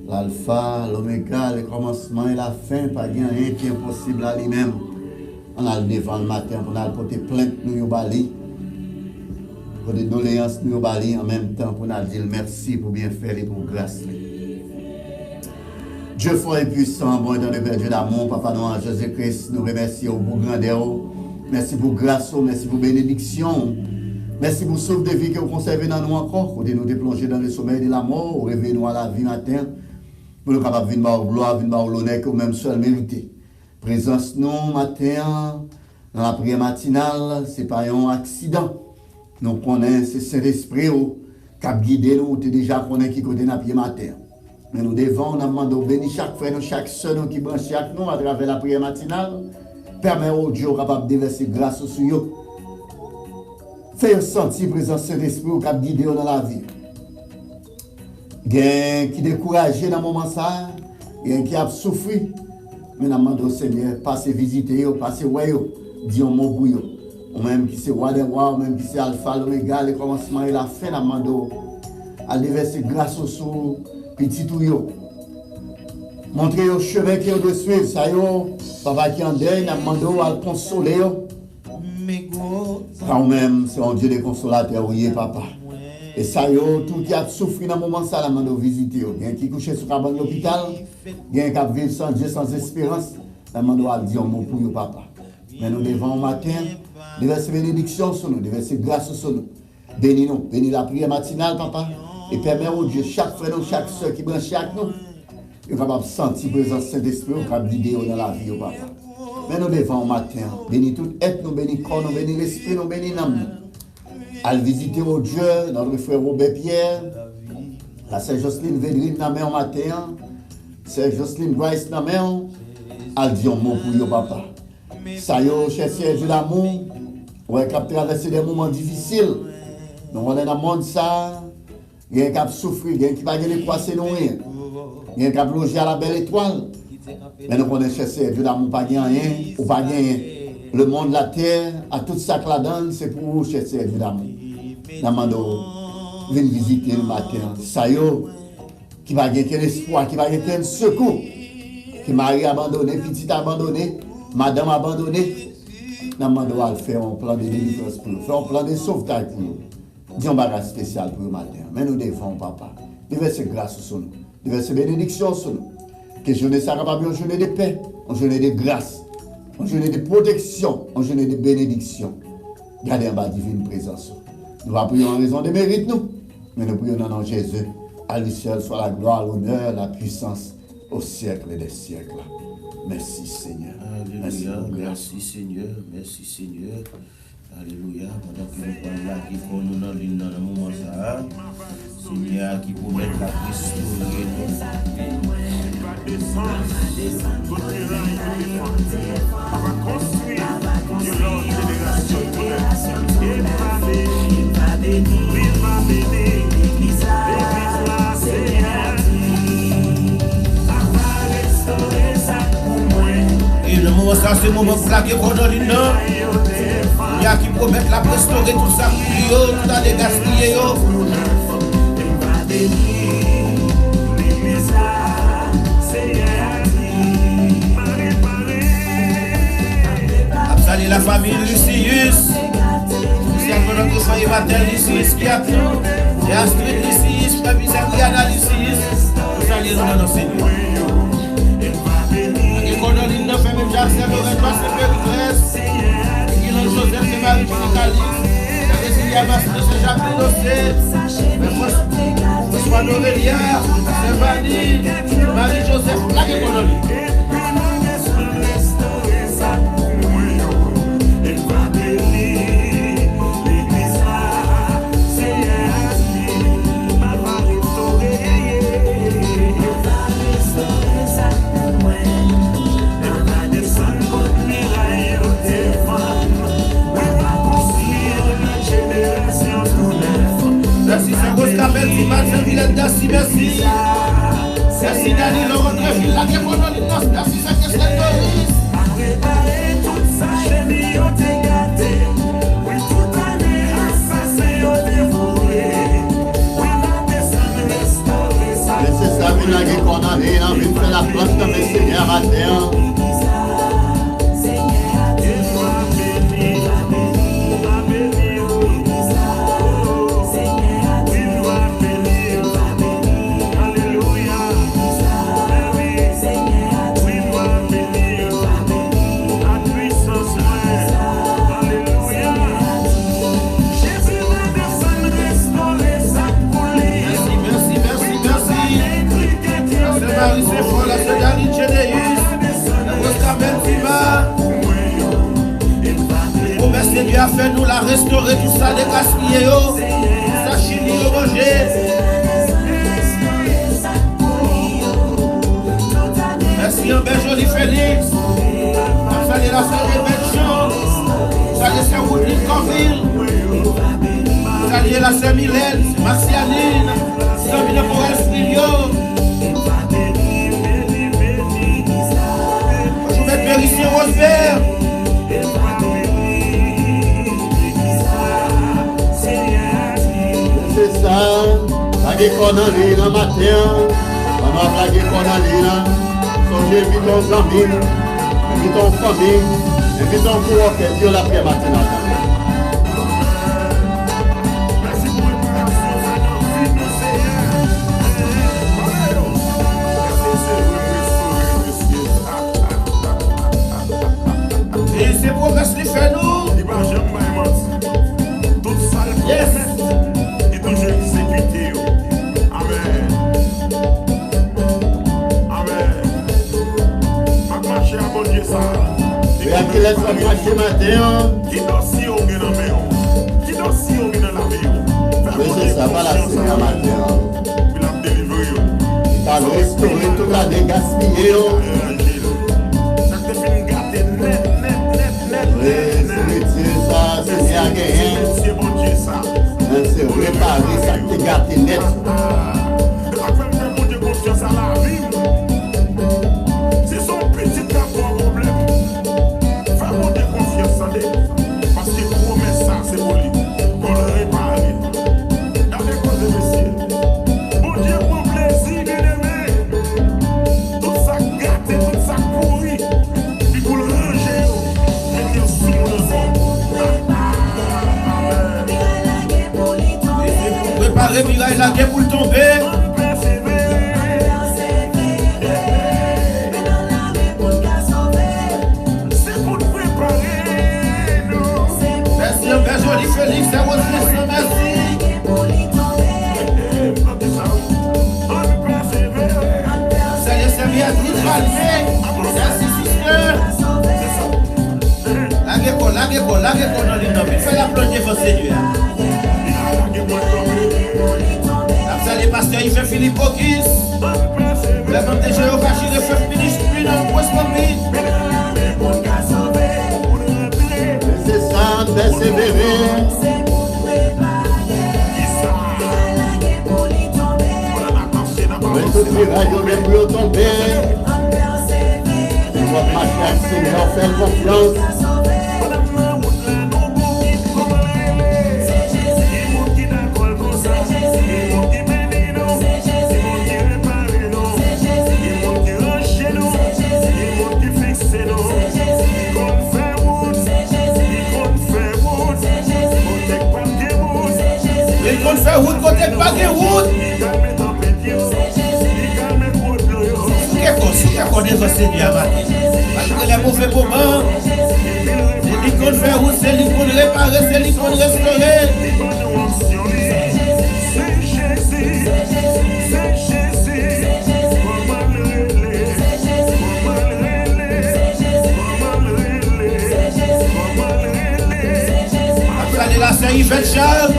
l'alpha, l'oméga, le commencement et la fin, pas rien qui est impossible à lui-même. On a le devant le matin, on a le porter plainte nous bali. Pour des doléances nous bali en même temps pour nous dire merci pour bien faire et pour grâce. Dieu fort et puissant, bon dans le Père Dieu d'amour, Papa Noir Jésus-Christ, nous remercions pour grandeur, merci pour grâce, merci pour bénédiction, merci pour sauve de vie que vous conservez dans nous encore, pour nous déplonger dans le sommeil de la mort, ou réveiller nous à la vie matin, pour nous capables de venir par gloire, venir par l'honneur que vous-même seul méritez. Présence nous matin, dans la prière matinale, c'est pas un accident. Nous connaissons ce Saint-Esprit qui a guidé nous, tu déjà connais qui côté dans pied matin. Mais nous devons, nous demandons bénir chaque frère, chaque soeur qui branche avec nous à travers la prière matinale. Permet au Dieu capable de déverser grâce sur eux. Faire sentir la présence de Saint-Esprit qui a guidé dans la vie. Il y a qui découragé dans le moment ça, il y a qui a souffert. Mais nous demandons au Seigneur, passez visiter, passez voir, dis un mot pour eux. Ou même qui c'est roi des rois, ou même qui c'est alpha, l'oméga, le commencement et la fin, nous demandons à déverser grâce sur petit ou yo. Montrez au chemin qui doit suivre, ça yo, papa qui en deuil, nous demandons à le consoler. Quand même, c'est un Dieu de consolateur, oui, papa. Et ça yo, tout qui a souffert dans le moment, ça, nous demandons visiter. Il y a qui couché sur la banque de l'hôpital. Il y a un cap vivre sans Dieu, sans espérance. La main doit dire un mot pour vous, papa. Mais nous devons matin, déverser bénédiction sur nous, déverser grâce sur nous. Bénis nous, bénis la prière matinale, papa. Et permets au Dieu, chaque frère, chaque soeur qui branche avec nous, est capable de sentir la présence Saint-Esprit, capable de guider dans la vie, papa. Mais nous devons matin, bénis tout être, nous bénis corps, nous bénis l'esprit, nous bénis l'âme. À visiter au Dieu, notre frère Robert Pierre, la sœur Jocelyne Védrine dans main matin, sœur Jocelyne Bryce dans main, elle dit un mot pour vous, papa. Ça y est, cher Dieu d'amour, ouais, qui a traversé des moments difficiles. Nous on est dans le monde ça, il y a un qui a souffert, il y a un qui va gagner croiser nous rien. Il y a un qui a logé à la belle étoile. Mais nous connaissons cher Dieu d'amour, pas gagner rien, ou pas gagner. Le monde, la terre, à tout ça que la donne, c'est pour vous, cher Dieu d'amour. Nous demandons, venez visiter le matin. Ça y est, qui va gagner quel espoir, qui va gagner quel secours. Qui mari abandonné, petit abandonné, madame abandonnée. Nous demandons faire un plan de délivrance pour nous, faire un plan de sauvetage pour nous. Disons un bagage spécial pour le matin. Mais nous devons, papa, déverser grâce sur nous, déverser bénédiction sur nous. Que journée ça capable une journée de paix, une journée de grâce, une journée de protection, une journée de bénédiction. Gardez en bas divine présence. Nous va prier en raison des mérites, nous. Mais nous prions dans le nom de Jésus. À lui seul soit la gloire, l'honneur, la puissance au siècle des siècles. Merci Seigneur. Alléluia. Merci Seigneur. Merci Seigneur. Alléluia. Pendant que nous parlons là, qui font nous dans le moment ça, Seigneur qui promet la Christ. Et le moment ça, c'est le moment pour la guerre qu'on a dit non. Il y a qui promettent la restaurer tout ça, tout à dégaspiller. Salut la famille Lucius. C'est notre famille maternelle Lucius qui a et Astrid Lucius, Frère Misériana Lucius. Salut notre Seigneur. Et qu'on a dit non, fait même Jacques, c'est le retour, c'est Périclès. Joseph de Marie Cali, il y a Mastre de Jacques Dossé, François Norelia, Stéphanie, Marie-Joseph, la économie. Merci Saint-Oscar, merci Marcel-Villette, merci, merci. Merci Dani, Laurent Treville, la Guéponolone, merci Saint-Esprit Doris. Préparer toute ça, chez lui, on t'est gâté. Oui, toute année, assassin, on dévoué. Oui, la descente, restaurer ça. Laissez ça, venir la guerre qu'on a vu, on vient faire la planche comme le Seigneur à terre. Dieu a fait nous la restaurer, tout ça dégaspillé, ça chini, Roger. Merci Ambert Jolie Félix. Salut la sœur Réveillon. Salut la sœur Woodley Corville. Salut la sœur Mylène, Marcialine. Salut pour Esprit. Je vais Péricier Rosebert. C'est ça, la guerre qu'on a vu dans le matin, on a la guerre qu'on a vu là, songez, invite ton ami, invite ton famille, invite ton courant, que Dieu la paix matinale. Yes. Et toujours exécuté. Amen. Amen. Ma marche à bon Dieu ça. Et à qui laisse la marche matin? Qui dossier au gain dans la main? Qui dossier au gain dans la main? Oui, c'est ça, pas la Seigneur matin. Il a délivré. Il a restauré toute la dégaspillée. Ça te fait gâter net. Oui, c'est ça, c'est bien gagné. C'est bon Dieu ça. C'est réparé, ça te gâté net. Fais mon Dieu confiance à la vie. C'est son petit rapport problème. Fais mon Dieu confiance à lui. Parce qu'il promet ça, c'est pour lui. Pour le réparer. Avec quoi de messieurs. Mon Dieu pour plaisir bien-aimé. Tout ça gâté, tout ça pourri. Puis pour le ranger. Mettez sous mon enfant. Préparer miraille la guerre pour le tomber. C'est pour préparer nous. Merci, Père Joli Félix, c'est votre Christ, merci. Seigneur, c'est Béatrice Valmé. Merci, sister. La guerre dans l'innomé. Fais la plonge devant Seigneur. Salut, pasteur, il fait Philippe Bokis. La nom de Jéhovah, il fait ministre, puis dans West Palm C'est ça, persévérer. Mais tout virage, on est plus tomber. Tu dois marcher avec le Seigneur, faire confiance. Il compte faire route côté pas de route. Qu'est-ce qu'on est passé bien malgré les mauvais moments. Il compte faire route, c'est lui qu'on réparer, c'est lui qu'on restaurer. Après la c'est Yvette Charles.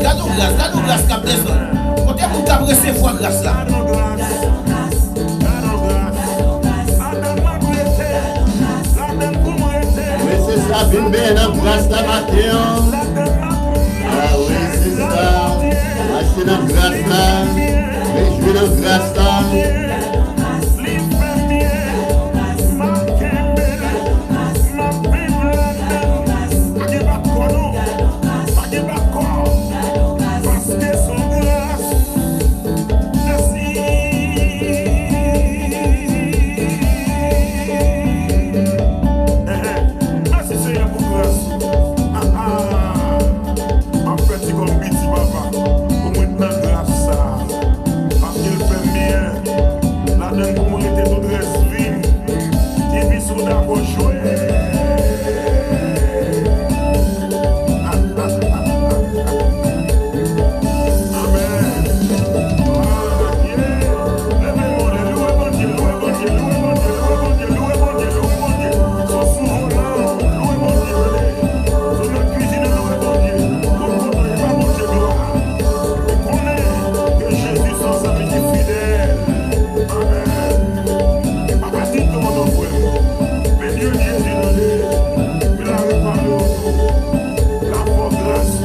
Gado grâce cap descend. Côté pour cap recevoir grâce là. Oui, c'est ça, vine bien dans grâce la matin. Ah oui, c'est ça. Marcher dans grâce là. Réjouir dans grâce là.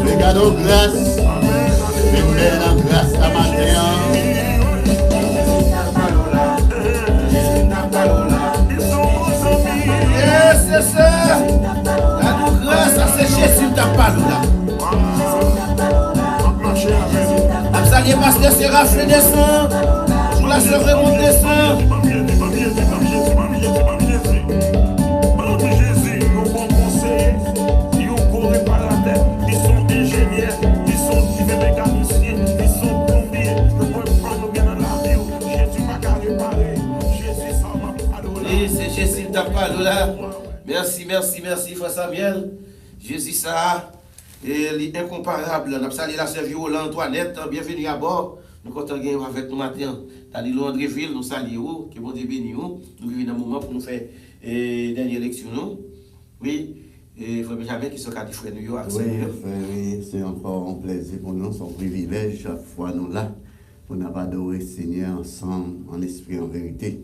Regardons grâce. Vine bien dans grâce la matin. Yes, c'est ça. La grâce, c'est Jésus ta parole là. Absalé pasteur Séraphin descend. Pour la sœur Raymond descend. Jésus, nous bon conseil, nous correct. Merci, frère Samuel. Jésus, ça, est incomparable. Nous saluons la sœur Viola Antoinette. Bienvenue à bord. Nous comptons avec nous matin. Dans Andréville, nous saluons. Que bon Dieu bénisse nous. Nous vivons un moment pour nous faire dernière élection. Oui, et frère Benjamin qui sont cadres frère nous. Oui, c'est encore un plaisir pour nous, c'est un privilège chaque fois nous là, pour nous adorer le Seigneur ensemble, en esprit, en vérité.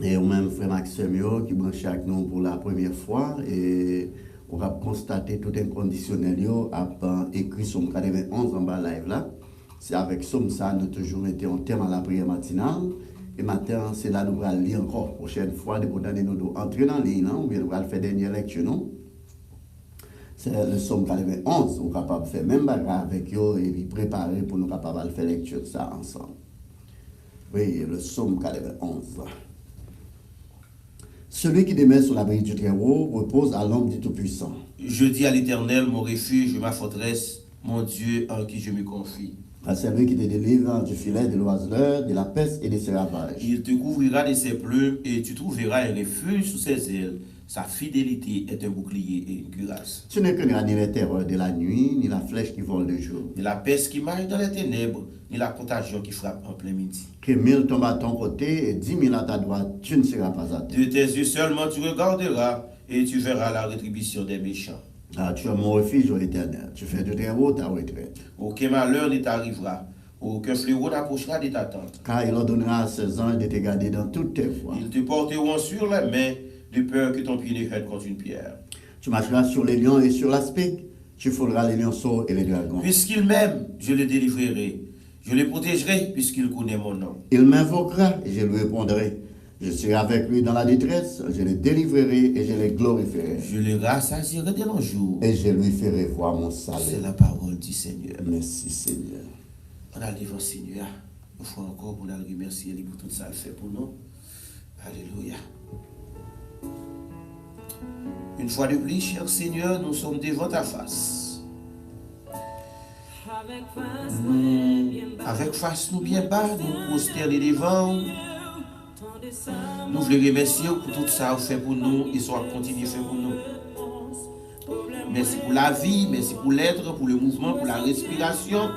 Et au même frère Maxime qui branche avec nous pour la première fois, et on va constater tout inconditionnel, a écrit Somme 91 en bas live là. C'est avec Somme ça, nous toujours été en thème à la prière matinale. Et matin, c'est là que nous allons lire encore. Prochaine fois, nous allons entrer dans l'île, ou bien nous allons faire dernière lecture. C'est le Somme 91, nous sommes capables de faire même bagarre avec eux et puis préparer pour nous capables de faire lecture de ça ensemble. Oui, le Somme 91. Celui qui demeure sur l'abri du Très-Haut repose à l'ombre du Tout-Puissant. Je dis à l'Éternel, mon refuge, ma forteresse, mon Dieu en qui je me confie. À celui qui te délivre du filet de l'oiseleur, de la peste et de ses ravages. Il te couvrira de ses plumes et tu trouveras un refuge sous ses ailes. Sa fidélité est un bouclier et une cuirasse. Tu ne craindras ni les terreurs de la nuit, ni la flèche qui vole de jour. Ni la peste qui marche dans les ténèbres, ni la contagion qui frappe en plein midi. Que 1000 tombent à ton côté et 10 000 à ta droite, tu ne seras pas à terre. De tes yeux seulement tu regarderas et tu verras la rétribution des méchants. Ah, tu es mon refuge, ô Éternel. Tu fais de tes hauts ta retraite. Aucun malheur ne t'arrivera. Aucun fléau n'approchera de ta tente. Car il ordonnera à ses anges de te garder dans toutes tes voies. Ils te porteront sur les mains, de peur que ton pied ne heurte contre une pierre. Tu marcheras sur les lions et sur l'aspic. Tu frôleras les lionceaux et les dragons. Puisqu'il m'aime, je le délivrerai. Je le protégerai puisqu'il connaît mon nom. Il m'invoquera et je lui répondrai. Je serai avec lui dans la détresse, je le délivrerai et je le glorifierai. Je le rassasierai de nos jours. Et je lui ferai voir mon salut. C'est la parole du Seigneur. Merci Seigneur. On a le devant Seigneur. Une fois encore, pour nous remercier pour tout ça qu'il fait pour nous. Alléluia. Une fois de plus, cher Seigneur, nous sommes devant ta face. Avec face nous bien bas, nous prosterner devant. Nous voulons remercier pour tout ça fait pour nous et soit continuer à faire pour nous. Merci pour la vie, merci pour l'être, pour le mouvement, pour la respiration.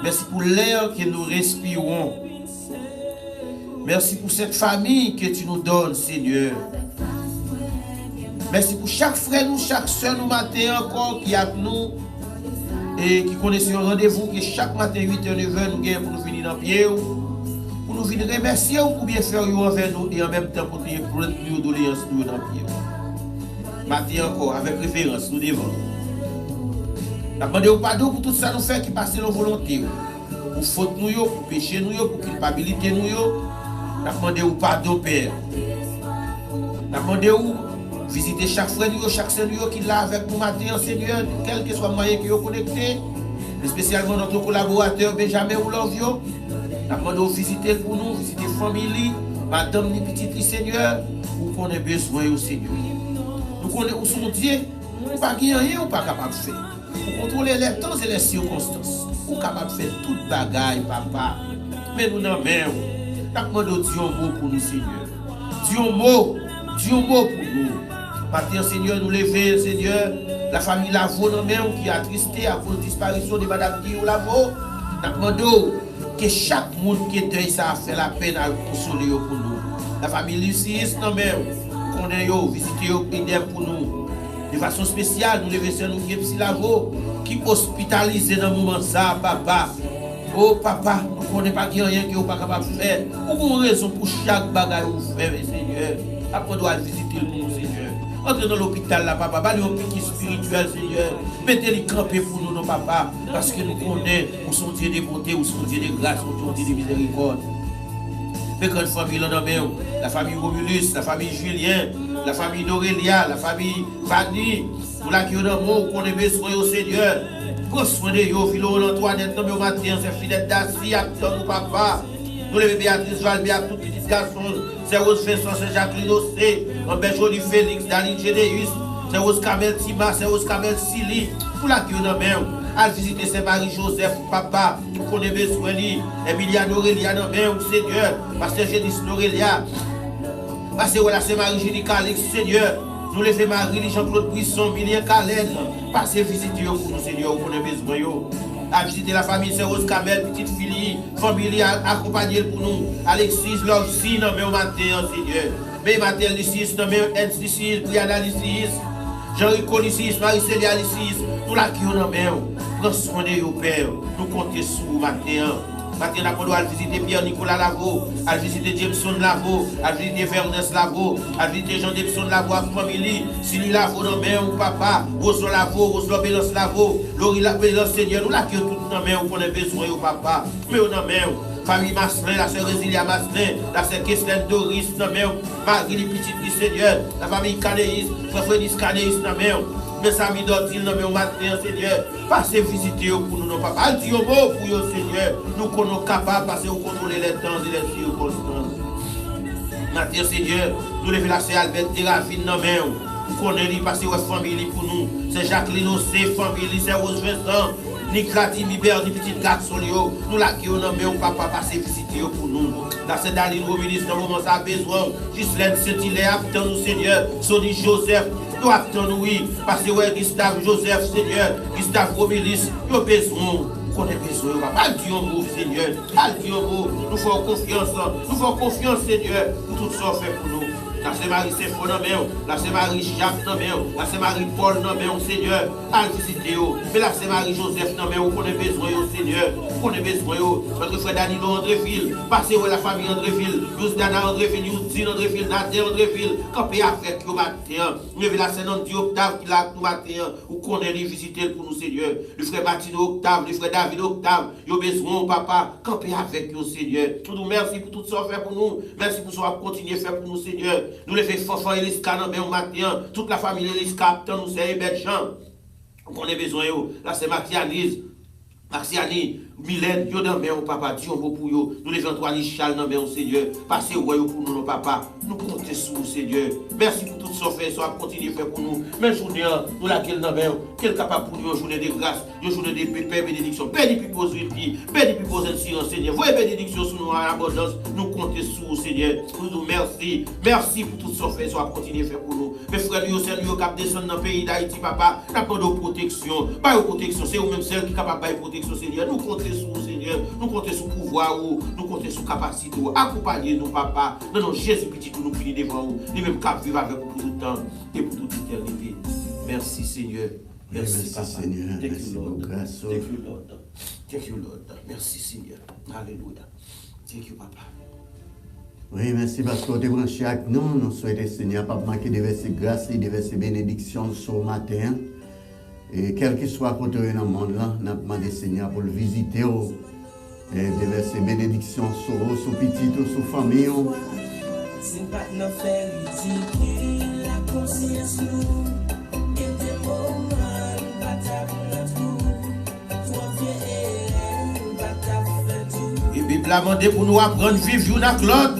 Merci pour l'air que nous respirons. Merci pour cette famille que tu nous donnes, Seigneur. Merci pour chaque frère, nous, chaque soeur, nous matin encore qui est avec nous et qui connaissent un rendez-vous que chaque matin 8h, 9h, nous gagnons pour nous venir dans le pied. Pour nous venir remercier pour bien faire envers nous et en même temps pour nous doléances nous dans le pied. Matin encore, avec référence, nous devons. Nous demandons pardon pour tout ça nous fait qui passe nos volontés. Pour faute nous, pour péché nous, pour culpabilité nous. Nous demandons pardon, Père. Nous demandons visiter chaque frère, chaque seigneur qui est là avec nous matin, Seigneur, quel que soit le moyen qui est connecté. Spécialement notre collaborateur Benjamin Oulovio. Nous demandons visiter pour nous, visiter la famille, madame ni petite Seigneur, où qu'on ait besoin au Seigneur. Nous connaissons son Dieu, nous ne pouvons pas rien ou pas capable de faire. Pour contrôler les temps et les circonstances. Nous sommes capables de faire toute bagaille, papa. Mais nous n'en même. Nous demandons Dieu un mot pour nous, Seigneur. Dieu un mot pour nous. Matin, Seigneur, nous lever, Seigneur, la famille Lavo, même qui est attristé à cause de la disparition de Madame Guillaume Lavo. Nous demandons que chaque monde qui est deuil, ça a fait la peine à consoler pour nous. La famille Lucis, non même, qu'on ait visité idem pour nous. De façon spéciale, nous lever nous qui est Lavo, qui hospitalisé dans le moment ça, papa. Oh papa, nous ne connaissons pas rien qui n'est pas capable de faire. Pour une raison pour chaque bagaille que vous faites, Seigneur. Après, on doit visiter le monde, Seigneur. Entrez dans l'hôpital là, papa. Allez au piquet spirituel, Seigneur. Mettez-les campés pour nous, nos papas. Parce que nous connaissons, nous sommes Dieu de bonté, nous sommes Dieu de grâce, nous sommes Dieu de miséricorde. Mais quand une famille la famille Romulus, la famille Julien, la famille d'Aurélia, la famille Fanny, pour la qui est d'amour, qu'on ait besoin au Seigneur. Prends soin de eux, Philo Antoinette, nous matin, c'est fidèle d'Assis, acteur nous papa. Nous les Béatrice Valbia, tous les petits garçons, c'est Rose Vincent, c'est Jacqueline Ossé, Ambert Jolie Félix, Daline Gédéus, c'est Rose Kamel Tima, c'est Rose Kamel Sili, pour la qui est d'amour. À visiter Saint-Marie-Joseph, papa, nous connaissons besoin de Emiliano Aurélia, Seigneur, Pasteur Génis Aurélia, Parce que là, c'est Marie-Julie Calix, Seigneur. Nous levons Marie, Jean-Claude Brisson, Milien Calène. Passez visiter pour nous, Seigneur, pour nous besoin. À visiter la famille, c'est Rose Kamel, petite fille, famille, accompagner pour nous. Alexis, Lorsi, non, mais au matin, Seigneur. Mais matin, Lysis, non, mais Lysis, Brianna Lysis, Jean-Rico Lysis, Marie-Célia Lysis, nous la qui on en main. Prends soin de vos pères. Nous comptons sur vous matin. Maintenant, nous allons visiter Pierre-Nicolas Lavo, à visiter Jameson Lavo, à visiter Vernes Lavo, à visiter Jean-Debson Lavo, à famille, Sylvie Lavo, non, mais ou papa, Rose Lavo, Rose Lobélance Lavo, Laurie Lobélance Seigneur, nous la qui tout non, mais on a besoin au papa, mais on a même. Famille Masselin, la sœur Résilia Masselin, la sœur Kesslen Doris, non, mais Marie, les petites du Seigneur, la famille Canéis, frère Frédis Canéis, non, mais. Mes amis d'Otil, non mais au matin, Seigneur, passez visiter pour nous, non papa. Al dit au mot pour vous, Seigneur. Nous sommes capables de passer au contrôler les temps et les circonstances. Matin, Seigneur, nous levons la sœur Albert Thérapine, non mais nous connaissons passer aux familles pour nous. C'est Jacqueline Ossé, famille, c'est Rose Vincent, Nicolas Timibert, les petits garçons, nous la qui non mais papa, passer visiter pour nous. Dans cette Daline Romilis, dans le moment ça a besoin. Gislaine Saint-Hilaire, attends nous, Seigneur. Sonny Joseph. Nous attendons, oui, parce que ouais, Gustave Joseph, Seigneur, Gustave Romilis, nous avons besoin, qu'on ait besoin, pas le mot, Seigneur, pas le mot, nous faisons confiance, Seigneur, pour tout ça fait pour nous. La c'est Marie Séphon, la c'est Marie Jacques, la c'est Marie Paul, Seigneur, à visiter, mais la c'est Marie Joseph, qu'on ait besoin, Seigneur, qu'on ait besoin, notre frère Danilo Andréville, passez la famille Andréville, Yousdana Andréville, Yousdine Andréville, Nadia Andréville, campé avec vous matin, nous avons la Saint-Andy Octave qui l'a tout matin, ou qu'on ait visiter pour nous, Seigneur, le frère Martino Octave, le frère David Octave, nous avons besoin, papa, campé avec vous, Seigneur. Nous nous merci pour tout ça fait pour nous, merci pour ce qu'on continue à faire pour nous, Seigneur. Nous les faisons Fofan et Liska, au matin, toute la famille Liska, nous c'est Hébert Jean, qu'on a besoin, là c'est Marciani, Mylène, yo dans mais papa, Dieu pour yo. Nous les Antoine Charles dans mais Seigneur. Passez au royaume pour nous, papa. Nous comptons sur vous, Seigneur. Merci pour tout ce fait, soit continuer à faire pour nous. Mais journée, nous laquelle dans mais quel capable pour nous, journée de grâce, journée de paix, bénédiction. Béni puis pose vie, béni puis pose silence, Seigneur. Voyez bénédiction sur nous en abondance. Nous comptons sur vous, Seigneur. Nous nous merci. Merci pour tout ce fait, soit continuer à faire pour nous. Mes frères, nous sommes cap descendre dans le pays d'Haïti, papa. N'a pas de protection. Pas de protection, c'est vous même celle qui est capable de protection, Seigneur. Nous comptons sur vous, Seigneur. Nous comptons sur pouvoir, nous comptons sur capacité. Accompagnez-nous, papa. Non, non, Jésus petit, nous prions devant vous. Nous même cap vivre avec vous pour tout le temps et pour toute éternité. Merci, Seigneur. Merci, papa. Seigneur. Merci pour grâce. Thank you, Lord. Thank you, Lord. Merci, Seigneur. Alléluia. Thank you, papa. Oui, merci parce qu'on est branché avec nous. Nous souhaitons, Seigneur, pas manquer de verser grâce et de verser bénédiction ce matin. Et quel que soit côté dans le monde, nous avons demandé, Seigneur, pour le visiter. Et de verser bénédiction sur vous, sur petit, sur famille. C'est pas notre faire ridicule, la conscience nous, et des moments, pas ta tout, toi viens et pas ta tout. Et Bible a demandé pour nous apprendre à vivre une avec l'autre.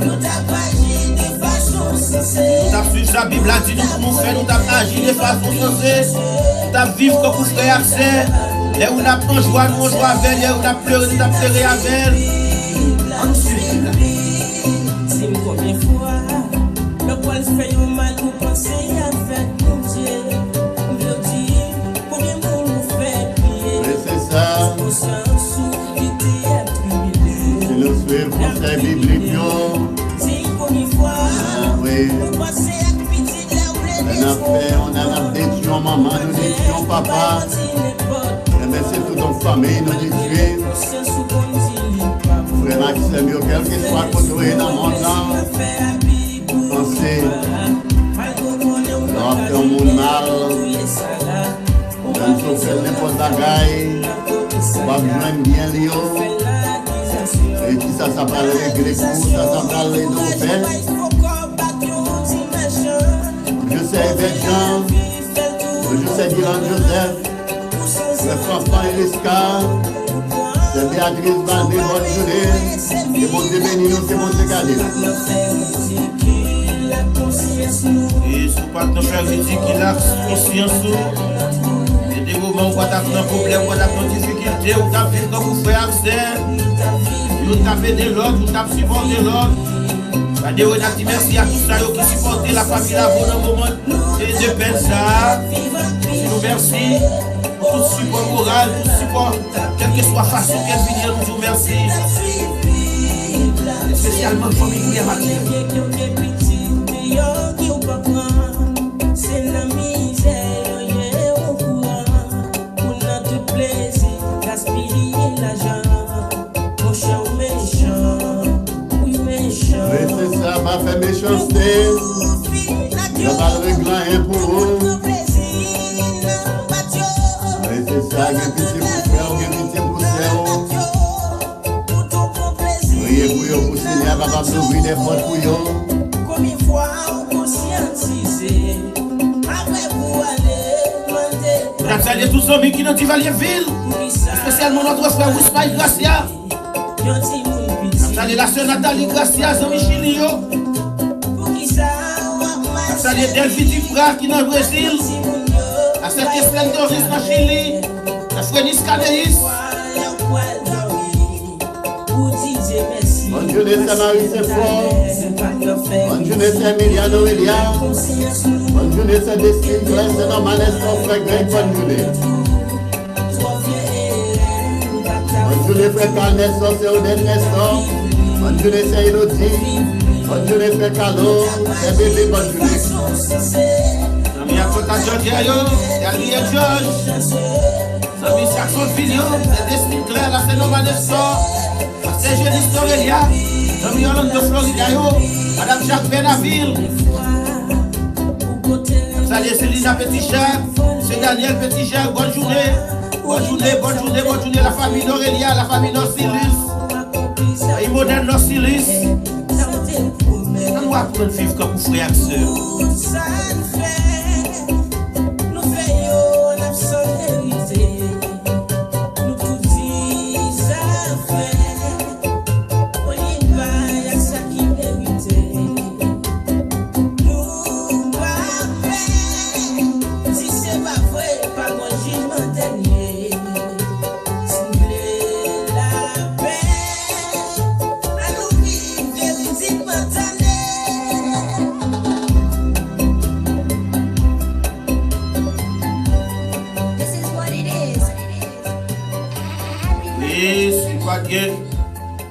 Nous t'avons agi de façon sincère. Nous avons suivi sa Bible a dit nous faire, nous avons agi de façon sensée. Nous avons vivre comme vous frère accès. Et on a pris joie, nous on joue avec elle, on a pleuré, nous avons pleuré avec elle. On suit là. C'est une première fois, le poil fait un mal pour penser avec mon Dieu. Je dis, pour les mots nous fait prier. C'est ça. C'est le souhait français biblique. C'est une première fois, oui. nous passer avec pitié de la On a détruit maman, nous détruisons papa. Mais c'est toute notre famille, nous détruisons. Frère Maxime, quel que soit côté dans le monde là, pensez, on fait un monde mal, on fait n'importe bagaille, on va joindre bien Léo, et qui ça s'appelle les Grecs, ça s'appelle les Dauphins. Je sais Béjan, je sais Dylan Joseph, le François Eliska, c'est Béatrice Bandé, bonne journée. Et bon Dieu béni nous, c'est bon Dieu gardé. Et si vous pas de faire ridicule, il a conscience. Et des moments où vous avez un problème, où vous avez une difficulté, où vous avez fait comme vous faites accès, vous avez de l'autre, vous avez supporté l'autre. Radéo n'a dit merci à tous ceux qui supportent la famille là dans le moment de peine ça. Nous merci pour tout support moral, tout support, quelle que soit façon qu'elle vienne, nous vous merci. Spécialement famille qui est c'est la misère, au courant, pour notre plaisir, gaspiller l'argent, méchant, oui méchant. Oui, c'est ça, pas fait méchanceté. Ne pas régler rien pour vous. Oui, c'est ça, que petit pour frère, que petit pour sœur. Priez pour vous, pour Seigneur, capable d'ouvrir des portes pour vous. Combien de fois on conscientisé, après vous aller demander. Nous saluons tous les amis qui nous dit Valierville, spécialement notre frère Ousmane Gracia. Nous saluons la sœur Nathalie Gracia, Zami Chilio. Nous saluons Delphi Dupra qui est dans le Brésil. La sœur Kestelle Doris dans Chili. La frère Niscaneis. Bonne journée, Saint-Marie, c'est fort. Bonne journée, Saint-Emiliano, Elia. Bonne journée, Saint-Destine, Claire, Saint-Norman, Nestor, frère Greg, bonne journée. Bonne journée, frère Carl Nestor, c'est Odette Nestor. Bonne journée, c'est Elodie. Bonne journée, frère Carlo, c'est bébé, bonne journée. Amis à Kota Georgia, Gabriel George. Amis Jackson Filio, c'est Destine Claire, la Saint-Norman, Nestor. C'est Jeudi Storelia, Amis Orlando Florida, Madame Jacques Benaville. Salut Célina Petit-Jacques, c'est Daniel Petit-Jacques, bonne journée. Bonne journée, bonne journée, bonne journée, la famille d'Aurélia, la famille Norcilis. Et moderne Norcilis. On doit apprendre à vivre comme vous frères et sœurs.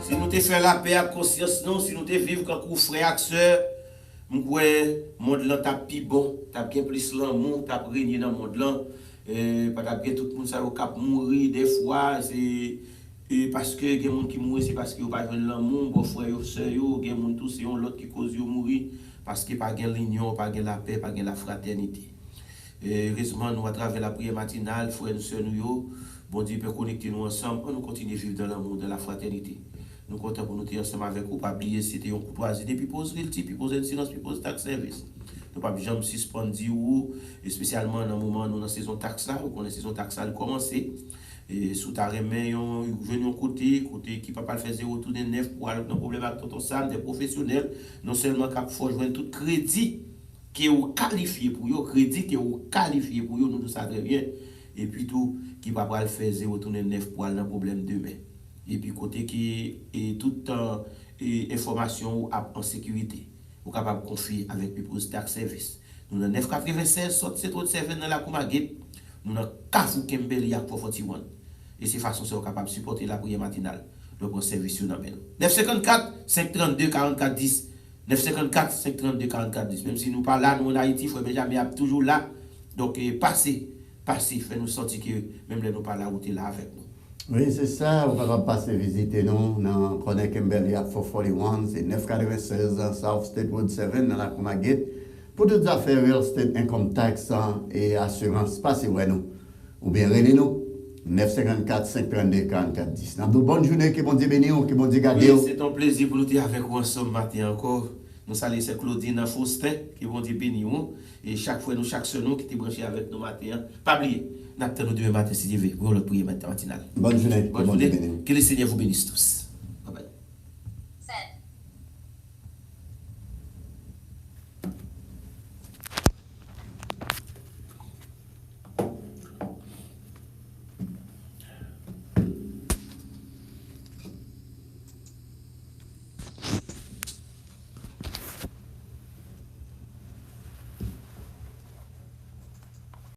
Si nous te faisons la paix à conscience, non, si nous te vivons comme frères et sœurs, nous croyons que le monde là t'a plus bon, t'a bien plus l'amour, t'a régné dans le monde là, pas bien tout le monde ça cap mourir des fois, c'est parce que il y a des gens qui mourent, c'est parce qu'ils n'ont pas de l'amour, bon frères et sœurs, il y a des gens tous c'est l'autre qui cause de mourir parce qu'il n'y a pas de l'union, pas de la paix, pas de la fraternité. Heureusement, nous à travers la prière matinale, frères et sœurs nous, bon Dieu peut connecter nous ensemble pour nous continuer à vivre dans l'amour, dans la fraternité. Nous comptons pour nous être ensemble avec vous, pas oublier c'était une courtoisie, puis poser le type, puis poser le silence, puis poser taxe service. Nous pas jamais suspendre ou, et spécialement dans le moment où nous dans la saison taxe là, où la saison taxe là commencer. Et sous ta remet, un côté qui peut pas faire zéro tout de neuf pour aller dans le problème avec ton Sam, des professionnels, non seulement qu'il faut joindre tout crédit qui est qualifié pour eux, crédit qui est qualifié pour eux, nous tout ça très bien. Et puis tout qui va pas le faire zéro tourner neuf pour aller dans le problème demain. Et puis côté qui est toute information en sécurité, vous capable de confier avec People's Tax Service. Nous avons 996 sorti de service dans la Koumaguet, nous avons Kafou Kembeli à 441. Et c'est façon c'est capable de supporter la prière matinale. Donc service nous amène. 954 532 44 10. 954 532 44 10. Même si nous pas là, nous en Haïti, il faut Benjamin est toujours là. Donc passez, faites nous sentir que même les nous pas là, où tu es là avec nous. Oui, c'est ça, vous pouvez passer visiter nous dans Connect Kimberley à 441, c'est 996 South State Road 7 dans la Koumaguet. Pour toutes les affaires real estate, income tax et assurance, passez ouais nous. Ou bien relais nous, 954 532 44 10. Bonne journée, que bon Dieu béni, que bon Dieu garde. Oui, c'est un plaisir pour nous être avec vous ensemble matin encore. Nous saluons Claudine Faustin, qui bon Dieu béni. Et chaque fois, chaque semaine, qui est branché avec nous matin. Pas oublier, nous attendons demain matin si Dieu veut, pour le prier matinal. Bonne journée. Bonne journée. Que le Seigneur vous bénisse tous.